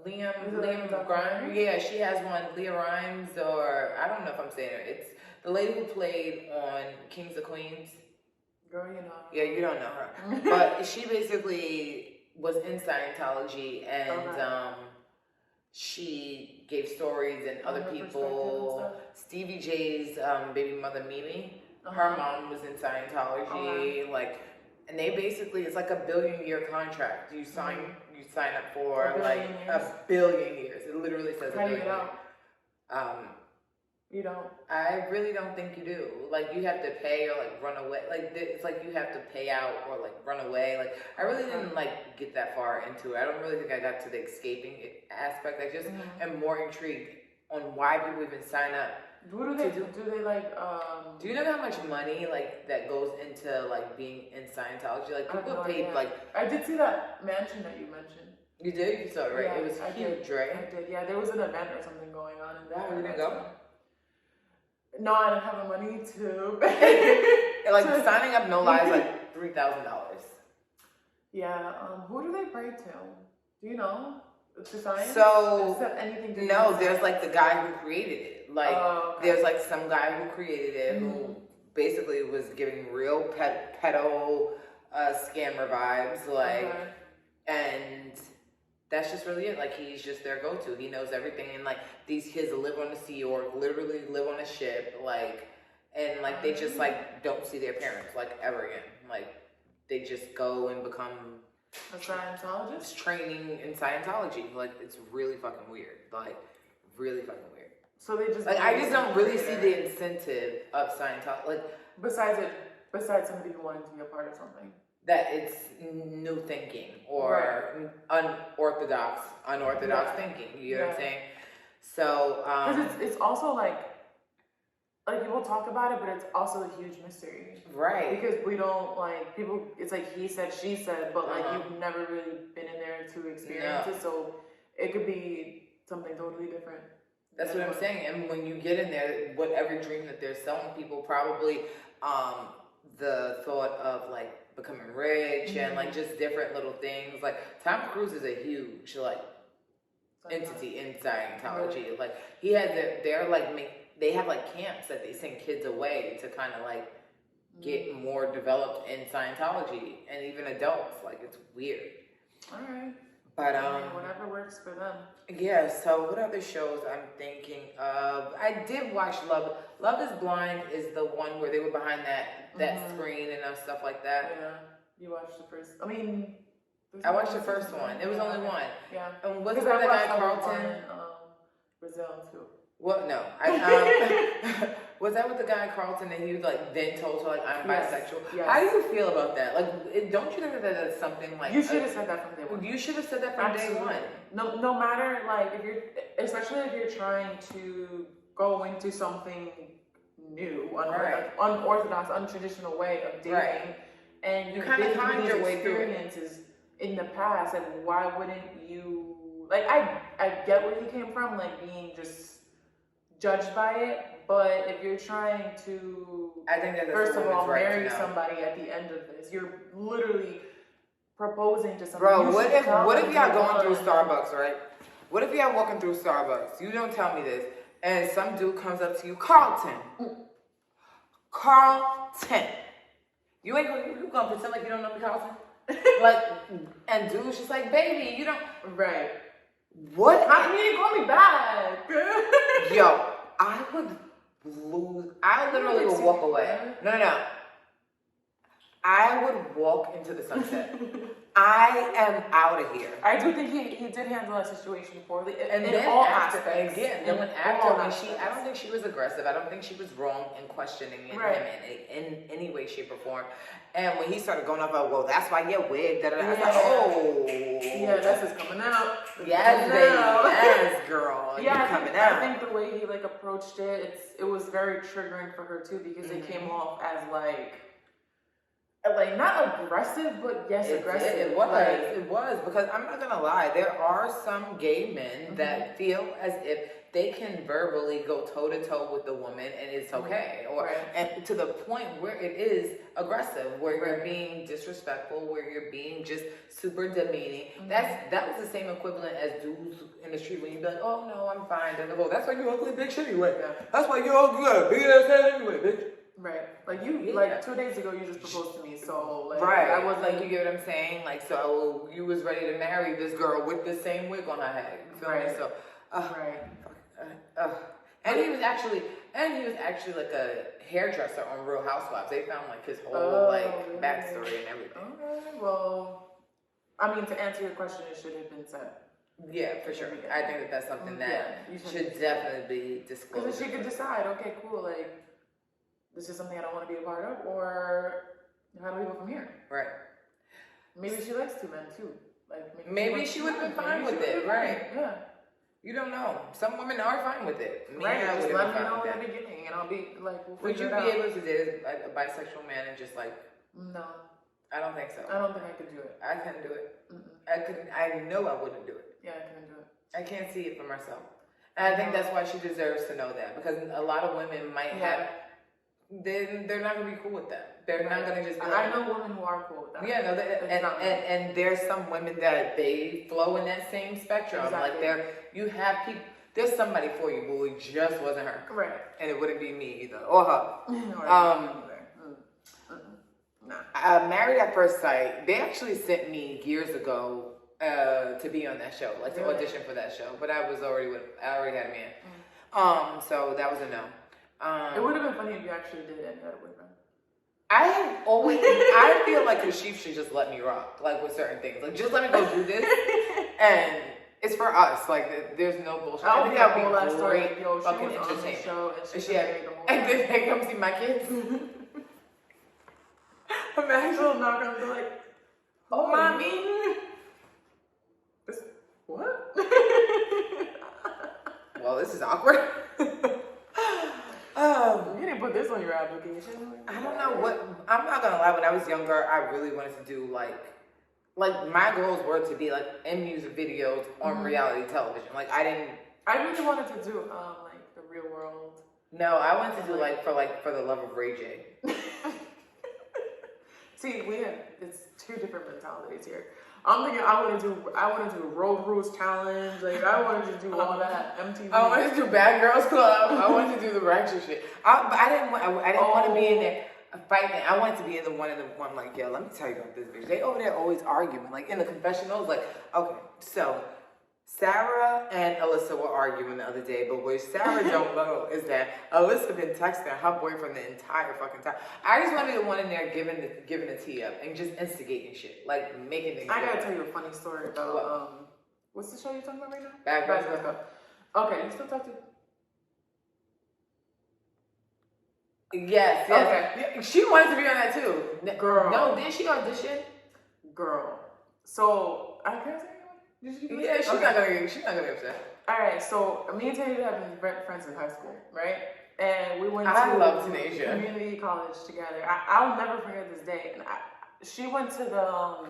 Liam Grimes. Yeah, she has one. Leah Rhymes, or I don't know if I'm saying it. It's the lady who played on Kings of Queens. Girl, you know. Yeah, you don't know her, but she basically was in Scientology, and she gave stories and other people. And Stevie J's baby mother Mimi, her mom was in Scientology, like. And they basically, it's like a 1 billion-year contract. You sign up for a billion years. It literally says How 1 billion. How do you get out? You don't. I really don't think you do. Like, you have to pay or like run away. Like, it's like you have to pay out or like run away. Like, I really didn't like get that far into it. I don't really think I got to the escaping aspect. I just am more intrigued on why people even sign up. What do they do? Do they like? Do you know how much money like that goes into like being in Scientology? Like people paid like. I did see that mansion that you mentioned. You did? You saw it, right? Yeah, It was huge, right? I did. Yeah, there was an event or something going on in there. You didn't go? No, I didn't have the money to. Like signing up, no lies, like $3,000. Yeah. Who do they pray to? Do you know? To science? So anything to no, there's like the guy who created it. Like there's like some guy who created it who basically was giving real pedo scammer vibes, like, and that's just really it. Like he's just their go-to. He knows everything, and like these kids live on the Sea Org, literally live on a ship, like, and like they just like don't see their parents like ever again. Like they just go and become a Scientologist? Training in Scientology. Like, it's really fucking weird. Like, really fucking weird. So they just... Like, I just don't really see the incentive of Scientology. Like... Besides somebody who wanted to be a part of something. That it's new thinking. Or unorthodox thinking. You know what I'm saying? So, because it's also like people talk about it, but it's also a huge mystery. Right. Because we don't, like, people, it's like he said, she said, but, like, you've never really been in there to experience it, so it could be something totally different. That's what I'm saying. And when you get in there, whatever dream that they're selling people, probably the thought of, like, becoming rich and, like, just different little things. Like, Tom Cruise is a huge, like, entity in Scientology. Really? Like, he had they have like camps that they send kids away to kind of like get more developed in Scientology, and even adults. Like, it's weird. All right. But whatever works for them. Yeah. So what other shows I'm thinking of? I did watch Love. Love is Blind is the one where they were behind that screen and stuff like that. Yeah. You watched the first. I mean. I watched the first one. It was only one. Yeah. And was it that guy Carlton? Brazil too. Well, no. Was that with the guy Carlton that he was like then told to like I'm bisexual? Yes. How do you feel about that? Like, don't you think that that's something like you should have said that from day one? You should have said that from day one. No matter like especially if you're trying to go into something new, unorthodox, untraditional way of dating, and you kind of find your way through experiences in the past, and why wouldn't you? Like, I get where he came from, like being just judged by it, but if you're trying to, I think that first of all, marry somebody at the end of this, you're literally proposing to somebody. Bro, what if y'all going through Starbucks, right? What if y'all walking through Starbucks? You don't tell me this, and some dude comes up to you, Carlton. You gonna pretend like you don't know me, Carlton? Like, and dude's just like, baby, you don't. Right. What? How come you didn't call me back? Yo, I would lose. I literally would walk away. No. I would walk into the sunset. I am out of here. I do think he did handle that situation poorly. And then all aspects. Again, then when after when I don't think she was aggressive. I don't think she was wrong in questioning him in any way, shape, or form. And when he started going up, well, that's why you're wig. I was like, oh. Yeah, that's just coming out. Yes, baby. Yes, girl. Yeah, coming out. I think the way he like approached it, it was very triggering for her too, because it came off as like, like not aggressive, but yes, aggressive. It was because I'm not gonna lie. There are some gay men that feel as if they can verbally go toe to toe with the woman and it's okay, or and to the point where it is aggressive, where you're being disrespectful, where you're being just super demeaning. That was the same equivalent as dudes in the street when you be like, oh no, I'm fine. That's why you ugly bitch anyway. That's why you ugly, you got a big ass head anyway, bitch. Right, like you, like 2 days ago, you just proposed to me, so like, I was like, you get what I'm saying? Like, so you was ready to marry this girl with the same wig on her head. You feel me? So, and he was actually like a hairdresser on Real Housewives. They found like his whole backstory and everything. Okay, well, I mean, to answer your question, it should have been said. Yeah, for sure. I think that's something that should definitely be disclosed. Because she could decide, okay, cool, like, this is something I don't want to be a part of, or how do we go from here? Right. Maybe she likes two men too. Like maybe she would have been fine with it, right? Yeah. You don't know. Some women are fine with it. Right. Just let me know in the beginning, and I'll be like, would you be able to date a bisexual man and just like? No. I don't think so. I don't think I could do it. I couldn't do it. I know I wouldn't do it. Yeah, I couldn't do it. I can't see it for myself. And I think that's why she deserves to know that, because a lot of women might have. They're not gonna be cool with that. They're not gonna just be like, I know women who are cool with that. Yeah, no, and there's some women that they flow in that same spectrum. Exactly. Like you have people. There's somebody for you, but it just wasn't her. Right. And it wouldn't be me either, or her. Married at First Sight. They actually sent me years ago to be on that show, like to audition for that show. But I already had a man. So that was a no. It would have been funny if you actually did end up with them. I feel like the sheep should just let me rock, like with certain things. Like, just let me go do this, and it's for us. Like, there's no bullshit. I think that would be great, yo, fucking she was on the show, and then they come see my kids. Imagine I'm not gonna be like, oh, mommy. What? Well, this is awkward. You didn't put this on your application. I don't know what. I'm not gonna lie. When I was younger, I really wanted to do like my goals were to be like in music videos on reality television. Like I really wanted to do like the Real World. No, I wanted to do like for the love of Ray J. See, it's two different mentalities here. I'm thinking I want to do Road Rules Challenge. Like I wanted to do all that MTV. I wanted to do Bad Girls Club. I wanted to do the ratchet shit. But I didn't want to be in there fighting. I wanted to be in the one like, yo, let me tell you about this bitch. They over there always arguing, like in the confessionals. Like, okay, so Sarah and Alyssa were arguing the other day, but what Sarah don't know is that Alyssa been texting her boyfriend the entire fucking time. I just want to be the one in there giving the tea up and just instigating shit, like making things. I gotta tell you a funny story about what's the show you're talking about right now? Bad Girls Club. Okay, you still talk to? Yes. Okay. Yeah, she wanted to be on that too. Girl. No, didn't she audition? Girl. So I can't say. Yeah, she's not gonna be upset. All right, so me and Tanisha have been friends in high school, right? And we went to community college together. I'll never forget this day. And she went to the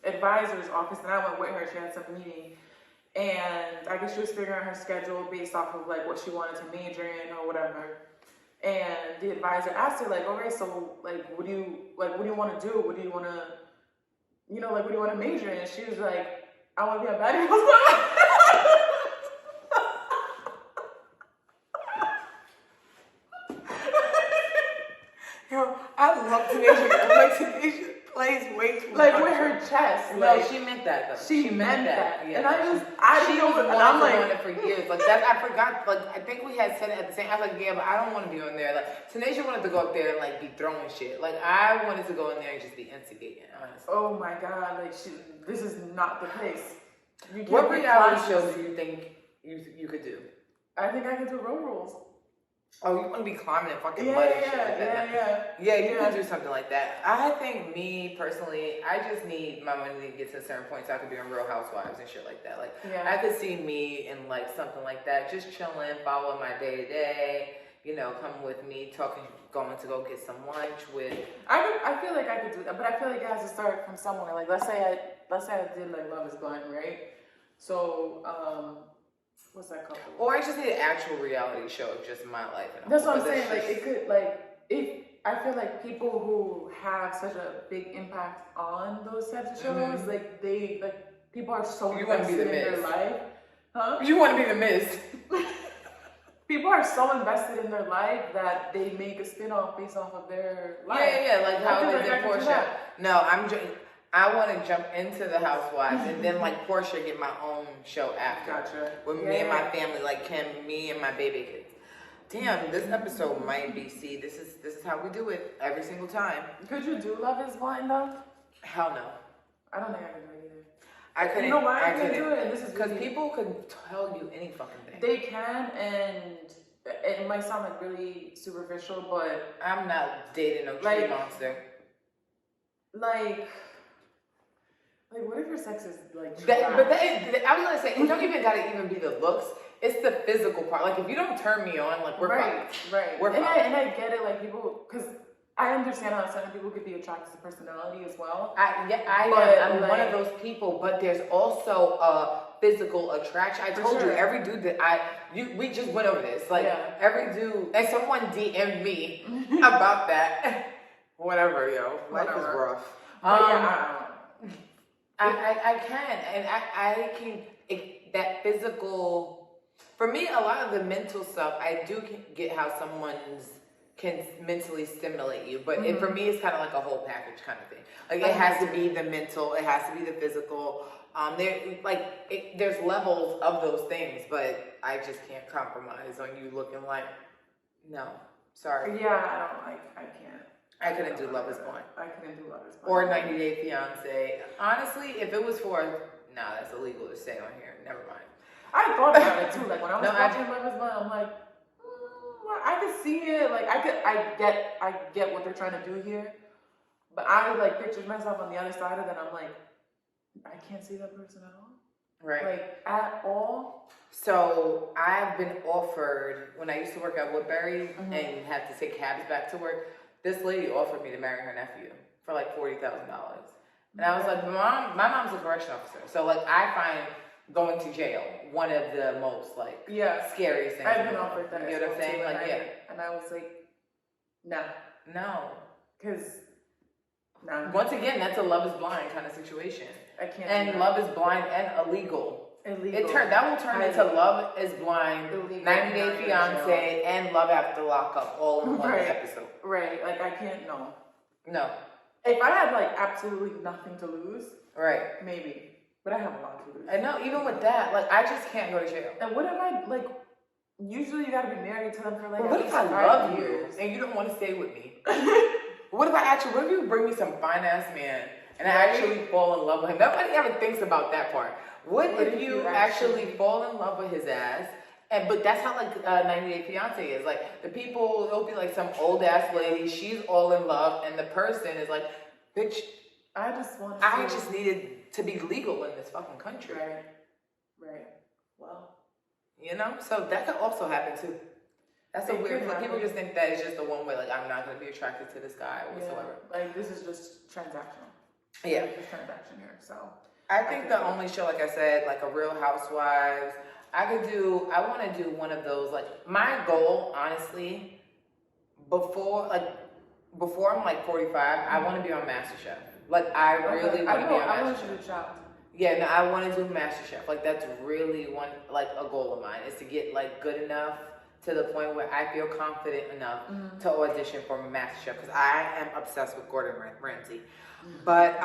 advisor's office, and I went with her. She had some meeting, and I guess she was figuring out her schedule based off of like what she wanted to major in or whatever. And the advisor asked her like, okay, so like, what do you want to do? What do you want to, what do you want to major in? And she was like, I want to be a bad girl. Yo, I love Tanisha. Like Tanisha plays way too like with her chest. No, like, she meant that though. She meant that. Yeah. And I didn't know. And I'm like, it for years. Like that, I forgot. Like I think we had said it at the same. I was like, yeah, but I don't want to be on there. Like Tanisha wanted to go up there and like be throwing shit. Like I wanted to go in there and just be instigating. Honestly. Oh my god! Like this is not the place. What reality shows do you think you could do? I think I could do Road Rules. Oh, you want to be climbing in fucking mud and shit like that? Yeah, you can do something like that. I think me personally, I just need my money to get to a certain point so I could be on Real Housewives and shit like that. Like, I could see me in like something like that, just chilling, following my day to day. come with me, going to go get some lunch with. I feel like I could do that, but I feel like it has to start from somewhere. Like let's say I did like Love Is Blind, right? So what's that called? Or I just need an actual reality show of just my life. That's what I'm saying. Like it could if I feel like people who have such a big impact on those types of shows, like people are so invested in their life. Huh? You want to be the Miz. People are so invested in their life that they make a spin-off based off of their life. Yeah, like how they did Portia. No, I want to jump into the Housewives and then like Portia get my own show after. Gotcha. With me and my family, like Kim, me and my baby kids. Damn, this episode might be. See, this is how we do it every single time. Could you do Love Is Blind though? Hell no. I don't think I could do it either. I couldn't. You know why I couldn't do it? And this is because people can tell you any fucking thing. They can, and it might sound like really superficial, but I'm not dating no tree monster. Like, what if your sex is like? I was gonna say, it don't even gotta even be the looks. It's the physical part. Like, if you don't turn me on, like, we're fine. Right. We're fine. And I get it, like, people, because I understand how certain people could be attracted to personality as well. I'm one of those people, but there's also a physical attraction. I told you, every dude that we just went over this. Like, every dude, and someone DM'd me about that. Whatever, yo. Life is rough. I can, and I can, that physical. For me, a lot of the mental stuff, I do get how someone can mentally stimulate you, but for me, it's kind of like a whole package kind of thing. Like it has to be the mental, it has to be the physical. There's levels of those things, but I just can't compromise on you looking like, no, sorry. Yeah, I can't. I couldn't do Love Is Blind. I couldn't do Love Is Blind. Or 90 Day Fiance. Honestly, if it was for, that's illegal to say on here. Never mind. I thought about it too. Like when I was watching Love Is Blind, I'm like, I could see it. Like I get what they're trying to do here, but I like pictured myself on the other side of it. And I'm like, I can't see that person at all. Right. Like at all. So I've been offered when I used to work at Woodbury and had to take cabs back to work. This lady offered me to marry her nephew for like $40,000, and I was like, my mom's a correction officer, so like I find going to jail one of the most like scariest things. I've been offered that. You know what I'm saying? And I was like, no, because once again, that's a Love Is Blind kind of situation. I can't. And Love Is Blind and illegal. That will turn into Love Is Blind, illegal, 90 Day Fiance, and Love After Lockup all in one episode. Right. Like I can't. No. If I had like absolutely nothing to lose, right? Maybe. But I have a lot to lose. I know, even with that, like, I just can't go to jail. And what if I, like, usually you gotta be married to them for, like, what if I love you and you don't want to stay with me? What if you bring me some fine-ass man and I actually fall in love with him? Nobody ever thinks about that part. What if you actually fall in love with his ass? But that's how, like, 90 Day Fiance is. Like, the people, it'll be, like, some old-ass lady, she's all in love, and the person is like, bitch, I just needed to be legal in this fucking country. Right. Well, so that could also happen too. That's a weird thing. People just think that it's just the one way, like, I'm not going to be attracted to this guy or whatsoever. Like, this is just transactional. Yeah. There's transaction here, so. I think the only show, like I said, like a Real Housewives, I want to do one of those, like, my goal, honestly, before I'm like 45, I want to be on MasterChef. Like, I really want to be on MasterChef. I want you to chop. Yeah, no, I want to do MasterChef. Like, that's really a goal of mine, is to get, like, good enough to the point where I feel confident enough to audition for MasterChef, because I am obsessed with Gordon Ramsay. But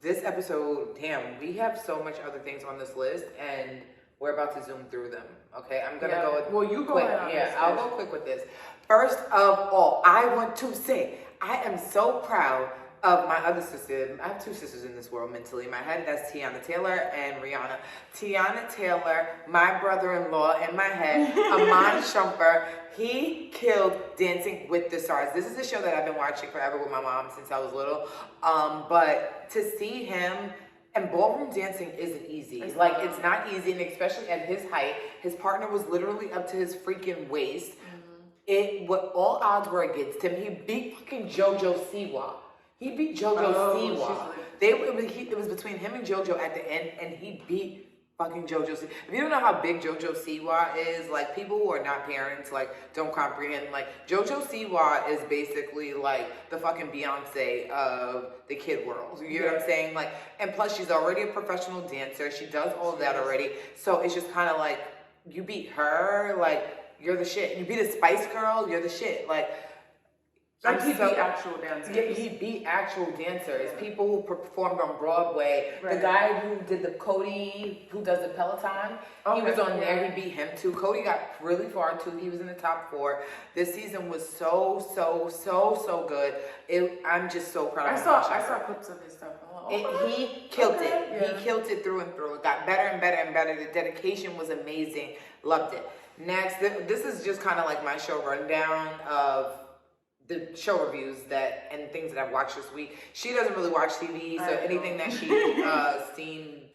this episode, damn, we have so much other things on this list, and we're about to zoom through them. Okay, I'm gonna go with. Well, you go quick. ahead. I'll go quick with this. First of all, I want to say I am so proud of my other sister. I have two sisters in this world mentally in my head. That's Tiana Taylor and Rihanna. Tiana Taylor, my brother-in-law in my head, Amon Shumper, he killed Dancing with the Stars. This is a show that I've been watching forever with my mom since I was little. But to see him, and ballroom dancing isn't easy. It's not easy, and especially at his height. His partner was literally up to his freaking waist. what all odds were against him. He beat fucking JoJo Siwa. He beat JoJo Siwa. It was between him and JoJo at the end, and he beat fucking JoJo Siwa. If you don't know how big JoJo Siwa is, like, people who are not parents, like, don't comprehend. Like, JoJo Siwa is basically like the fucking Beyonce of the kid world. You know what I'm saying? Like, and plus she's already a professional dancer. She does all of that already. So it's just kind of like, you beat her, like, you're the shit. You beat a Spice Girl, you're the shit. Like he beat actual dancers. Yeah, he beat actual dancers. People who performed on Broadway. Right. The guy who did the Cody, who does the Peloton, he was on there. He beat him too. Cody got really far too. He was in the top 4. This season was so good. I'm just so proud of him. I saw clips of his stuff. He killed it. Yeah. He killed it through and through. It got better and better and better. The dedication was amazing. Loved it. Next, this is just kind of like my show rundown of the show reviews and things that I've watched this week. She doesn't really watch TV, so anything that she's seen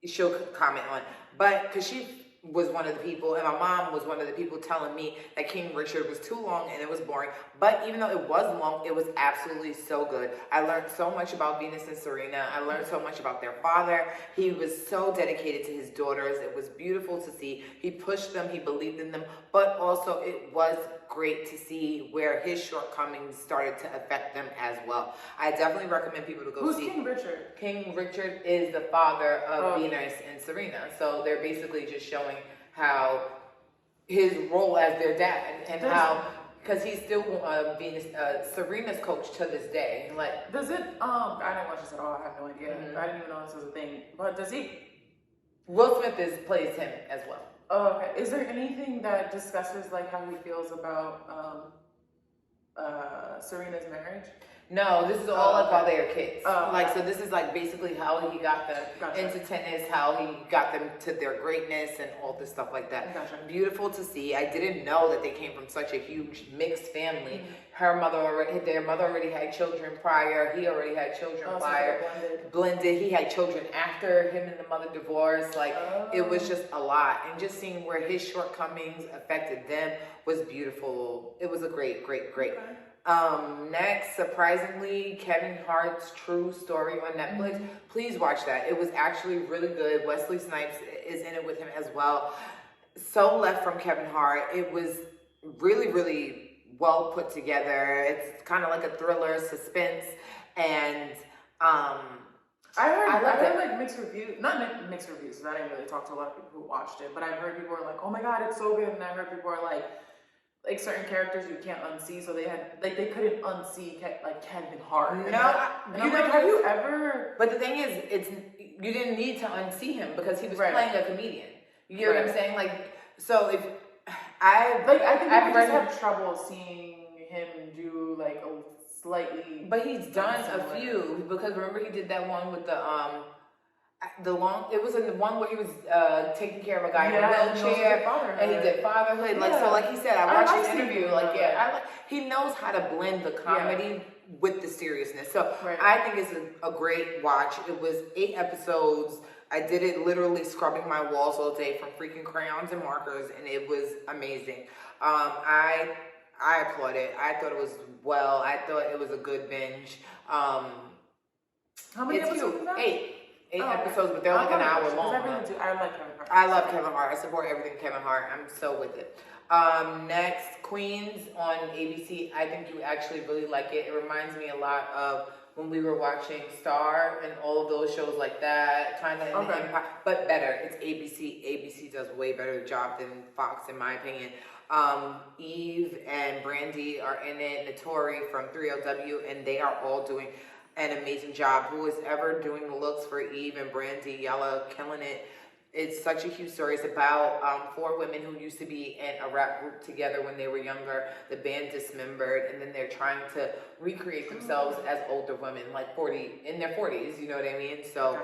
she'll comment on. But because she was one of the people, and my mom was one of the people telling me that King Richard was too long and it was boring. But even though it was long, it was absolutely so good. I learned so much about Venus and Serena. I learned so much about their father. He was so dedicated to his daughters. It was beautiful to see. He pushed them, he believed in them, but also it was great to see where his shortcomings started to affect them as well. I definitely recommend people to go see. Who's King Richard? King Richard is the father of Venus and Serena. So they're basically just showing how his role as their dad and how, because he's still Serena's coach to this day. Like, does it? I didn't watch this at all. I have no idea. Mm-hmm. I didn't even know this was a thing. But does he? Will Smith plays him as well. Oh, okay. Is there anything that discusses like how he feels about Serena's marriage? No, this is all like while they are kids. So this is like basically how he got them into tennis, how he got them to their greatness and all this stuff like that. Beautiful to see. I didn't know that they came from such a huge mixed family. Mm-hmm. Their mother already had children prior. He already had children prior. So blended. He had children after him and the mother divorced. Like it was just a lot. And just seeing where his shortcomings affected them was beautiful. It was a great. Okay. Next, surprisingly, Kevin Hart's True Story on Netflix. Mm-hmm. Please watch that. It was actually really good. Wesley Snipes is in it with him as well. So left from Kevin Hart. It was really, really well put together. It's kind of like a thriller, suspense, and I heard like mixed reviews. Not mixed reviews, because I didn't really talk to a lot of people who watched it, but I've heard people are like, "Oh my god, it's so good," and I heard people are like certain characters you can't unsee, so they couldn't unsee Kevin Hart. Have you ever? But the thing is, you didn't need to unsee him because he was playing a comedian. You know what I'm saying? Like, so if I think I just have trouble seeing him do like a slightly. But he's done a few because remember he did that one with it was in the one where he was taking care of a guy in a wheelchair, and he did fatherhood. Like so, like he said, I watched his interview. He knows how to blend the comedy with the seriousness. So I think it's a great watch. It was 8 episodes. I did it literally scrubbing my walls all day from freaking crayons and markers, and it was amazing. I applaud it. I thought it was I thought it was a good binge. How many episodes? 8 episodes, but they're like an hour long. I like Kevin Hart. I love Kevin Hart. I support everything Kevin Hart. I'm so with it. Next, Queens on ABC. I think you actually really like it. It reminds me a lot of when we were watching Star and all of those shows like that, kind of in the Empire, but better. It's ABC. ABC does way better job than Fox, in my opinion. Eve and Brandy are in it. Notori from 3LW, and they are all doing an amazing job. Who is ever doing the looks for Eve and Brandy? Y'all are killing it. It's such a huge story. It's about 4 women who used to be in a rap group together when they were younger. The band dismembered, and then they're trying to recreate themselves as older women, like in their 40s. You know what I mean? So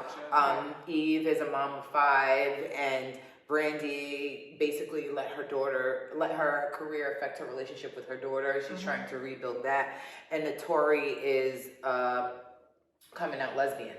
Eve is a mom of 5, and Brandy basically let her career affect her relationship with her daughter. She's trying to rebuild that. And Notori is coming out lesbian.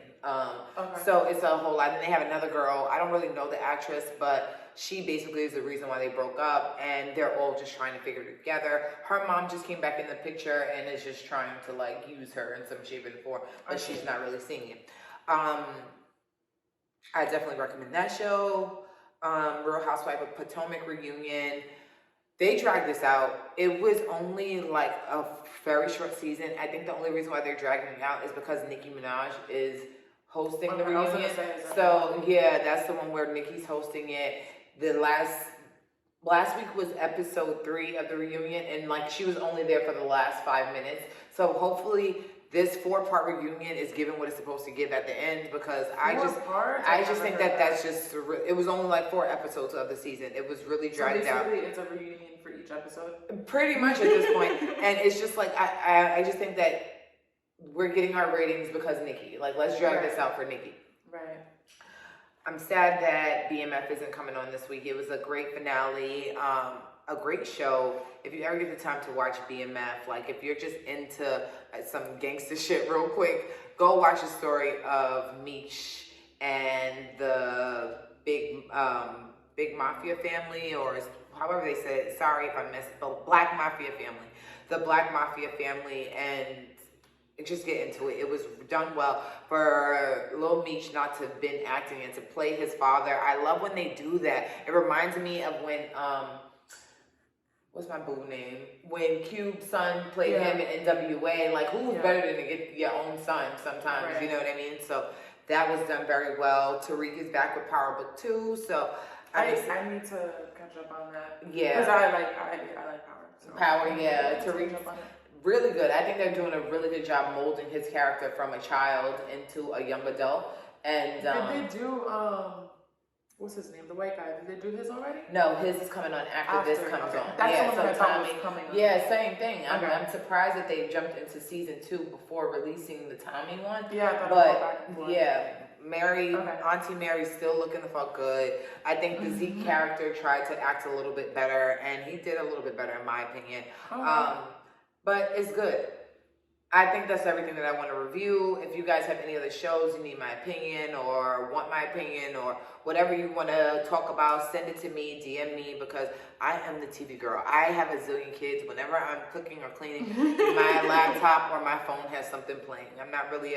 So it's a whole lot. And they have another girl. I don't really know the actress, but she basically is the reason why they broke up, and they're all just trying to figure it together. Her mom just came back in the picture and is just trying to like use her in some shape and form, but she's not really seeing it. I definitely recommend that show. Real Housewife of Potomac reunion. They dragged this out. It was only like a very short season. I think the only reason why they're dragging it out is because Nicki Minaj is hosting the reunion. So yeah, that's the one where Nicki's hosting it. The last week was episode 3 of the reunion, and like she was only there for the last 5 minutes. So hopefully this 4-part reunion is giving what it's supposed to give at the end, because I just think that's just, it was only like 4 episodes of the season. It was really dragged out. It's a reunion for each episode? Pretty much at this point. And it's just like, I just think that we're getting our ratings because Nicki. Like, let's drag this out for Nicki. Right. I'm sad that BMF isn't coming on this week. It was a great finale. A great show. If you ever get the time to watch BMF, like if you're just into some gangster shit real quick, go watch the story of Meech and the big mafia family, or however they say it. Sorry if I missed it. The Black Mafia family. The Black Mafia family, and just get into it. It was done well for Lil Meech not to have been acting and to play his father. I love when they do that. It reminds me of when what's my boo name? When Cube's son played him in NWA. Like, who's better than to get your own son sometimes, you know what I mean? So that was done very well. Tariq is back with Power Book 2, so I need to catch up on that. Yeah. Because I like Power. So Power, Tariq, really good. I think they're doing a really good job molding his character from a child into a young adult. And did they do what's his name? The white guy. Did they do his already? No, his is coming on after this comes on. That's the one that Tommy coming on. Yeah, same thing. I'm surprised that they jumped into season 2 before releasing the Tommy one. Yeah, but Mary, Auntie Mary's still looking the fuck good. I think the Zeke character tried to act a little bit better, and he did a little bit better in my opinion. But it's good. I think that's everything that I want to review. If you guys have any other shows you need my opinion or want my opinion or whatever you want to talk about, send it to me, DM me, because I am the TV girl. I have a zillion kids. Whenever I'm cooking or cleaning, my laptop or my phone has something playing. I'm not really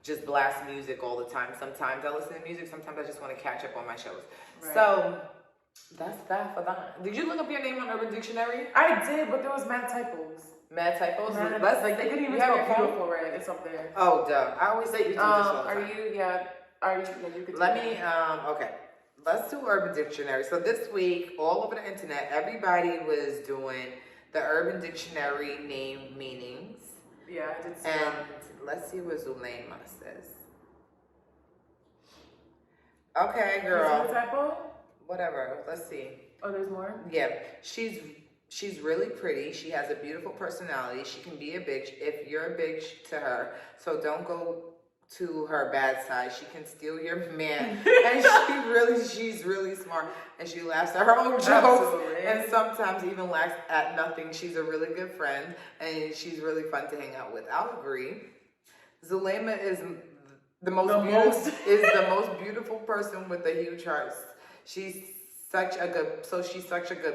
just blast music all the time. Sometimes I listen to music. Sometimes I just want to catch up on my shows. Right. So that's that for that. Did you look up your name on Urban Dictionary? I did, but there was mad typos. Mad typos? They didn't even spell beautiful right. It's up there. Oh, duh. I always say you do this all the time. You could Let me, okay. Let's do Urban Dictionary. So this week, all over the internet, everybody was doing the Urban Dictionary name meanings. Yeah, I did see and that. Let's see what Zuleyma says. Okay, girl. Is that a typo? Whatever. Let's see. Oh, there's more? Yeah. She's really pretty. She has a beautiful personality. She can be a bitch if you're a bitch to her. So don't go to her bad side. She can steal your man. And she's really smart. And she laughs at her own jokes. Absolutely. And sometimes even laughs at nothing. She's a really good friend. And she's really fun to hang out with. I'll agree. Zuleyma is the most beautiful person with a huge heart. She's such a good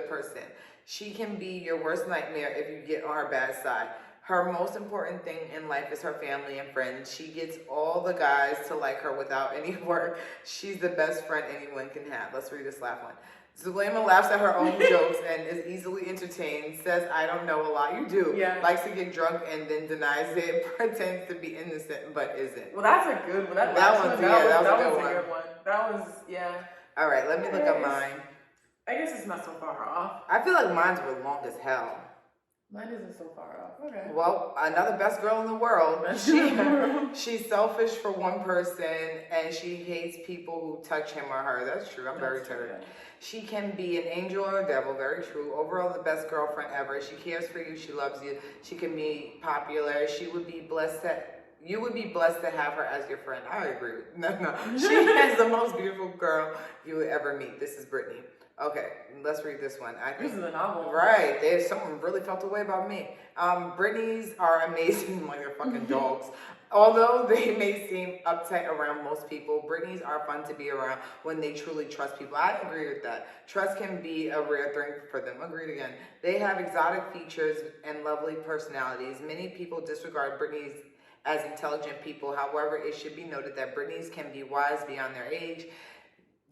person. She can be your worst nightmare if you get on her bad side. Her most important thing in life is her family and friends. She gets all the guys to like her without any work. She's the best friend anyone can have. Let's read this last one. Zuleyma laughs at her own jokes and is easily entertained. Says, I don't know a lot. You do. Yeah. Likes to get drunk and then denies it. Pretends to be innocent but isn't. Well, that's a good one. That was a good one. That was, yeah. All right, let me look up mine. I guess it's not so far off. I feel like mine's were long as hell. Mine isn't so far off. Okay. Well, another best girl in the world. She's selfish for one person, and she hates people who touch him or her. That's true. I'm very tired. She can be an angel or a devil. Very true. Overall, the best girlfriend ever. She cares for you. She loves you. She can be popular. You would be blessed to have her as your friend. I agree. No. She is the most beautiful girl you would ever meet. This is Brittany. Okay, let's read this one. This is a novel. Right. Someone really felt the way about me. Brittany's are amazing like they're fucking dogs. Although they may seem uptight around most people, Brittany's are fun to be around when they truly trust people. I agree with that. Trust can be a rare thing for them. Agreed again. They have exotic features and lovely personalities. Many people disregard Brittany's as intelligent people. However, it should be noted that Brittany's can be wise beyond their age.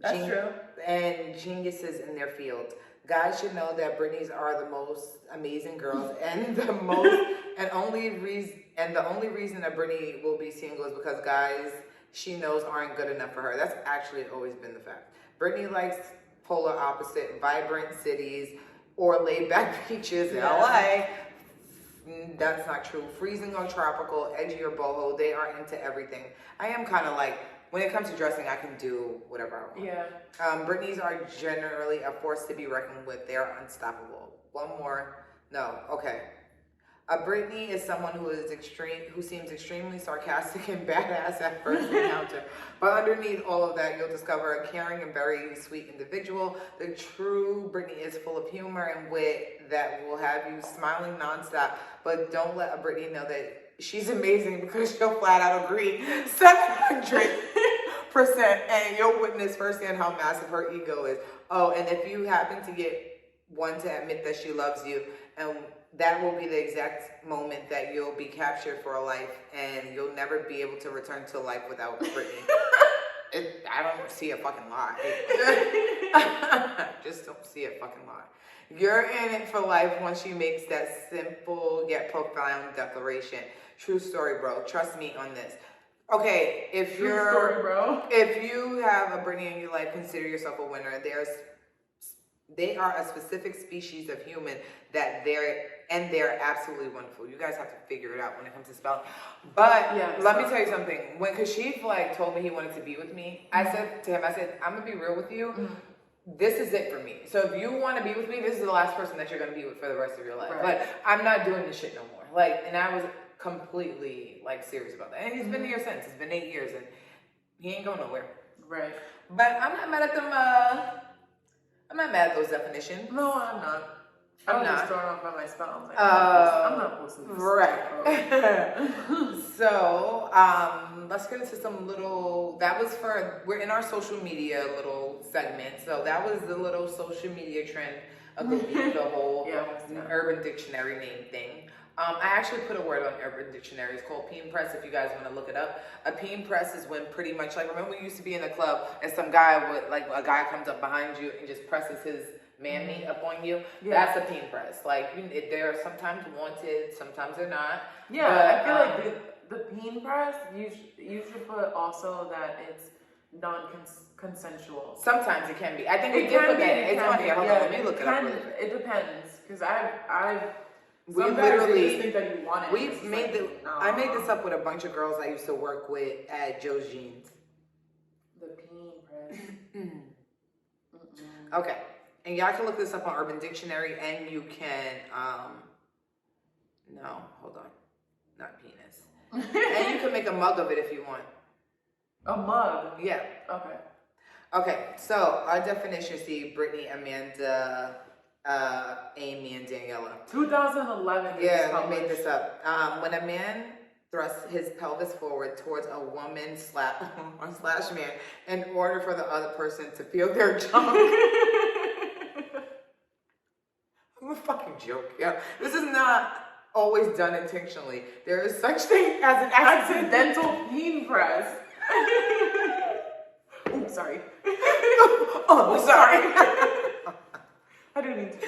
That's true. And geniuses in their field. Guys should know that Brittany's are the most amazing girls and the only reason that Brittany will be single is because guys she knows aren't good enough for her. That's actually always been the fact. Brittany likes polar opposite, vibrant cities or laid back beaches in LA. That's not true. Freezing or tropical, edgy or boho, they are into everything. I am kind of like, when it comes to dressing, I can do whatever I want. Yeah. Brittany's are generally a force to be reckoned with. They are unstoppable. One more. No. Okay. Brittany is someone who seems extremely sarcastic and badass at first encounter. But underneath all of that, you'll discover a caring and very sweet individual. The true Brittany is full of humor and wit that will have you smiling nonstop. But don't let a Brittany know that she's amazing because she'll flat out agree 700%, and you'll witness firsthand how massive her ego is. Oh, and if you happen to get one to admit that she loves you, and that will be the exact moment that you'll be captured for a life, and you'll never be able to return to life without Brittany. I don't see a fucking lie. Just don't see a fucking lie. You're in it for life once she makes that simple yet profound declaration. True story, bro. Trust me on this. Okay, if you have a Brittany in your life, consider yourself a winner. They are a specific species of human that they're absolutely wonderful. You guys have to figure it out when it comes to spelling. But let me tell you something. When Kashif told me he wanted to be with me, I said to him, I'm gonna be real with you. Mm-hmm. This is it for me. So if you want to be with me, this is the last person that you're gonna be with for the rest of your life. Right. Like, I'm not doing this shit no more. And I was completely serious about that. And he's been here since. It's been 8 years, and he ain't going nowhere. Right. But I'm not mad at them. I'm not mad at those definitions. No, I'm not. I'm just thrown off by my spell. I'm not posting this. Right. So, let's get into some we're in our social media little segment. So that was the little social media trend of the week, the whole Urban Dictionary name thing. I actually put a word on Urban Dictionary. It's called peen press if you guys want to look it up. A peen press is when pretty much, remember we used to be in the club and some guy a guy comes up behind you and just presses his man meat up on you? Yeah. That's a peen press. They're sometimes wanted, sometimes they're not. Yeah, but I feel like the peen press, you should put also that it's non-consensual. Sometimes it can be. I think we did put that in. It's on here. Hold on, let me look it up really quick. It depends, because I've we literally think that you want it. I made this up with a bunch of girls I used to work with at Joe's Jeans. The peen press. Okay. And y'all can look this up on Urban Dictionary, and you can, no, hold on, not penis. And you can make a mug of it if you want. A mug? Yeah. Okay, so our definition, see, Brittany, Amanda, Amy, and Daniela. 2011. Yeah, we made this up. When a man thrusts his pelvis forward towards a woman slash man in order for the other person to feel their junk. I'm a fucking joke, yeah. This is not always done intentionally. There is such thing as an accidental peen press. Oops, sorry. Oh, sorry. I didn't mean to do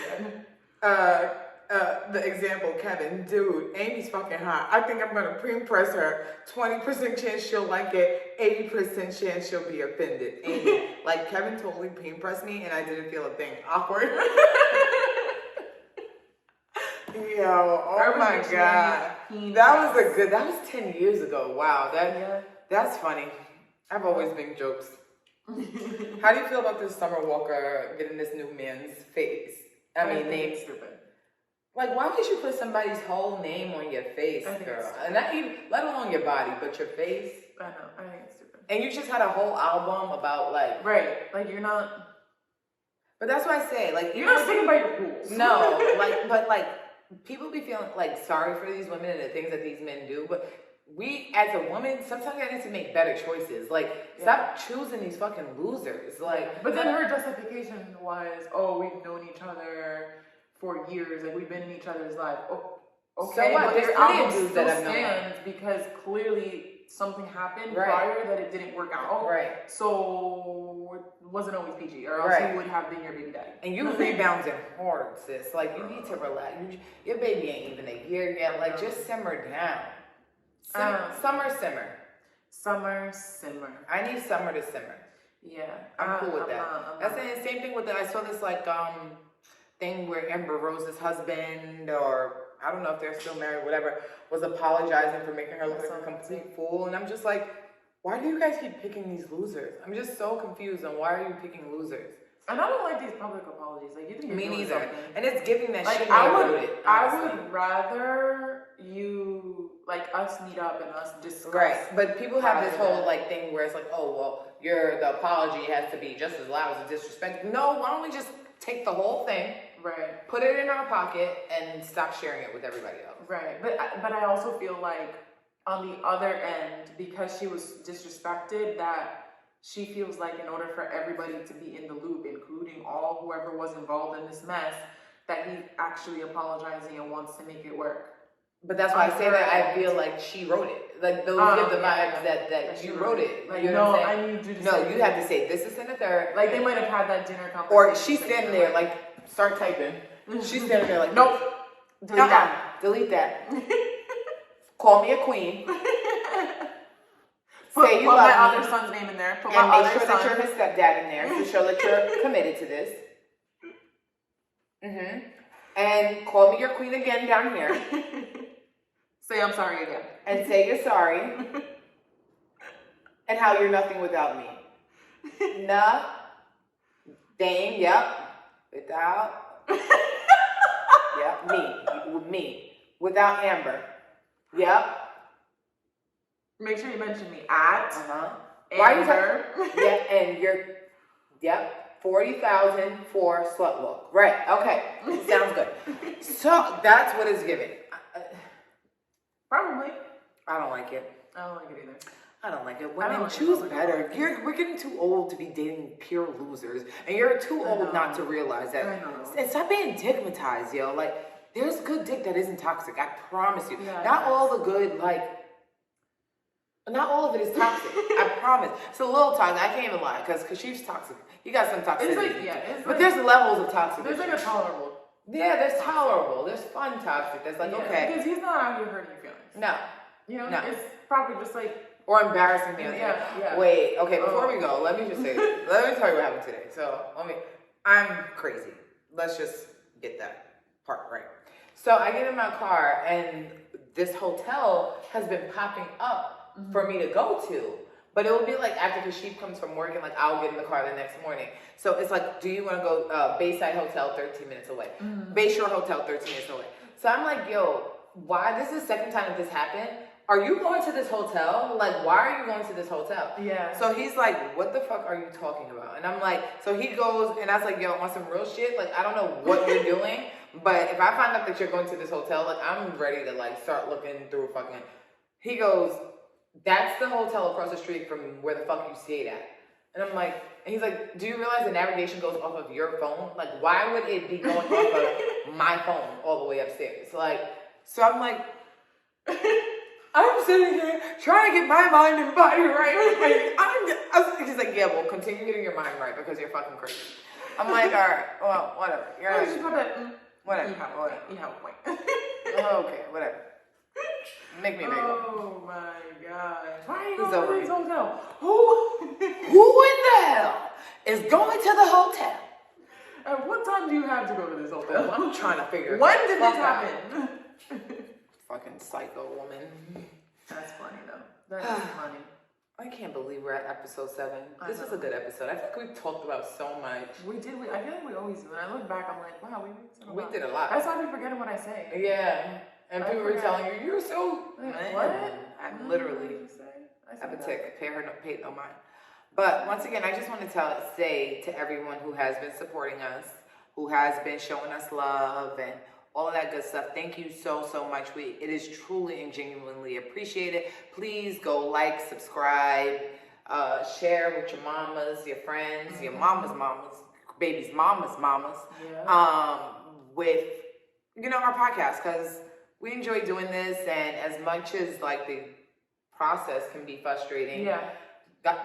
that. The example, Kevin, dude, Amy's fucking hot. I think I'm gonna peen press her. 20% chance she'll like it, 80% chance she'll be offended. Amy, Kevin totally peen pressed me and I didn't feel a thing. Awkward. Yo, oh my god. That was 10 years ago. Wow, that's funny. I've always been jokes. How do you feel about this Summer Walker getting this new man's face? Name. Stupid. Why would you put somebody's whole name on your face, girl? And not even, let alone your body, but your face. I know. I think it's stupid. And you just had a whole album about right. You're not. But that's why I say you're not sticking by your rules. No, but people be feeling sorry for these women and the things that these men do, but we as a woman, sometimes I need to make better choices. Like, stop choosing these fucking losers. Like, but then her justification was, oh, we've known each other for years. Like, we've been in each other's life. Oh, okay, so what? but There's your plenty album of dudes still that I've known. stands because clearly something happened prior that it didn't work out. Right. So it wasn't always PG, or else you would have been your baby daddy. And you rebounding hard, sis. Like, you need to relax. Your baby ain't even a year yet. Like, just simmer down. Summer simmer. Summer simmer. I need summer to simmer. Yeah. I'm cool with that. That's the same thing with I saw this like thing where Amber Rose's husband, or I don't know if they're still married, whatever, was apologizing for making her look like a complete fool. And I'm just like, why do you guys keep picking these losers? I'm just so confused on why are you picking losers? And I don't like these public apologies. Like, you think you're me doing neither. something. And it's giving that like, shit. I would rather you, like, us meet up and us discuss. Right. But people have this whole like thing where it's like, oh well, the apology has to be just as loud as the disrespect. No, why don't we just take the whole thing, right, put it in our pocket, and stop sharing it with everybody else. Right. But I also feel like on the other end, because she was disrespected, that she feels like in order for everybody to be in the loop, including whoever was involved in this mess, that he's actually apologizing and wants to make it work. But that's why I say that I feel like she wrote it. Like, those give the vibes that you wrote it. Like, you know what I'm I saying? need you to No, you have to say this is in the third. Like, they might have had that dinner conversation. Or she's standing there, like, start typing. She's standing there like, nope. Delete that. Delete that. Call me a queen. Put Say you my love other me. son's name in there. Put And my make other sure son. that you're his stepdad in there to show that you're committed to this. And call me your queen again down here. Say I'm sorry again. And say you're sorry. And how you're nothing without me. Nothing, yep. Without. Yep, me. Without Amber. Yep. Make sure you mention me at. Why are you talking? Yeah, and you're, 40,000 for slut walk. Right, okay. Sounds good. So, that's what it's giving. Probably. I don't like it. I don't like it either. I don't like it. Women, choose better. We're getting too old to be dating pure losers. And you're too old not to realize that. I know. And stop being digmatized, yo. Like, there's good dick that isn't toxic. I promise you. Yeah, not all the good, not all of it is toxic. I promise. It's a little toxic. I can't even lie, because she's toxic. You got some toxicity. But there's levels of toxic. There's like a tolerable. Yeah, there's tolerable. There's fun toxic. There's like, okay. Because he's not out here hurting your feelings. No. You know, it's probably just like. Or embarrassing me. Yeah. Wait, okay, before we go, let me just say this. Let me tell you what happened today. So, I'm crazy. Let's just get that part right. So, I get in my car, and this hotel has been popping up for me to go to. But it will be like after the sheep comes from work, and like I'll get in the car the next morning. So, it's like, do you want to go Bayside Hotel, 13 minutes away. Bayshore Hotel, 13 minutes away. So, I'm like, yo, why? This is the second time that this happened. Are you going to this hotel? Like, why are you going to this hotel? Yeah. So he's like, what the fuck are you talking about? And I'm like, so he goes, and I was like, yo, on some real shit? Like, I don't know what you're doing, but if I find out that you're going to this hotel, like, I'm ready to, like, start looking through fucking. He goes, that's the hotel across the street from where the fuck you stayed at. And I'm like, and he's like, do you realize the navigation goes off of your phone? Like, why would it be going off of my phone all the way upstairs? Like, so I'm like, I'm sitting here trying to get my mind and body right. He's like, yeah, well, continue getting your mind right because you're fucking crazy. I'm like, all right, well, whatever. You're right. Whatever. You have a point. Okay, whatever. Make me bigger. Oh my god. Why are you He's going over to this hotel? Who in the hell is going to the hotel? At what time do you have to go to this hotel? I'm trying to figure it out. When did this happen? Fucking psycho woman. That's funny though. That is funny. I can't believe we're at episode 7. This was a good episode. I think we've talked about so much. We did. I feel like we always do. When I look back, I'm like, wow, we did a lot. That's why I be forgetting what I say. Yeah. And people were telling you, you're so... What? I literally... I have a tick. Pay no mind. But once again, I just want to say to everyone who has been supporting us, who has been showing us love, and all of that good stuff. Thank you so much. It is truly and genuinely appreciated. Please go like, subscribe, share with your mamas, your friends, your mamas, babies, mamas, with, our podcast, because we enjoy doing this, and as much as like the process can be frustrating. Yeah.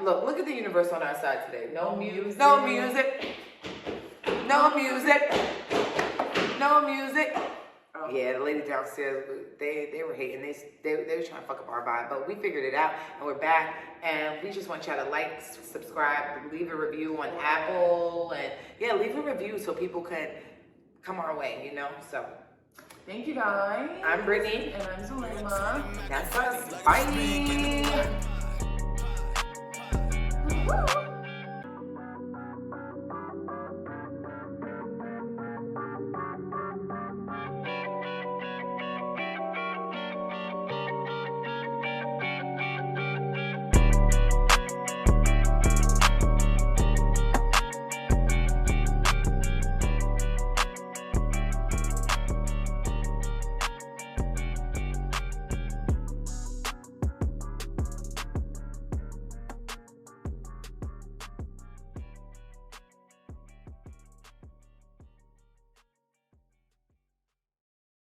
Look at the universe on our side today. No music. Oh. Yeah, the lady downstairs, they were hating. They were trying to fuck up our vibe, but we figured it out, and we're back. And we just want y'all to like, subscribe, leave a review on Apple, and leave a review so people can come our way. So. Thank you guys. I'm Brittany. And I'm Zuleyma. That's us. Bye. Woo.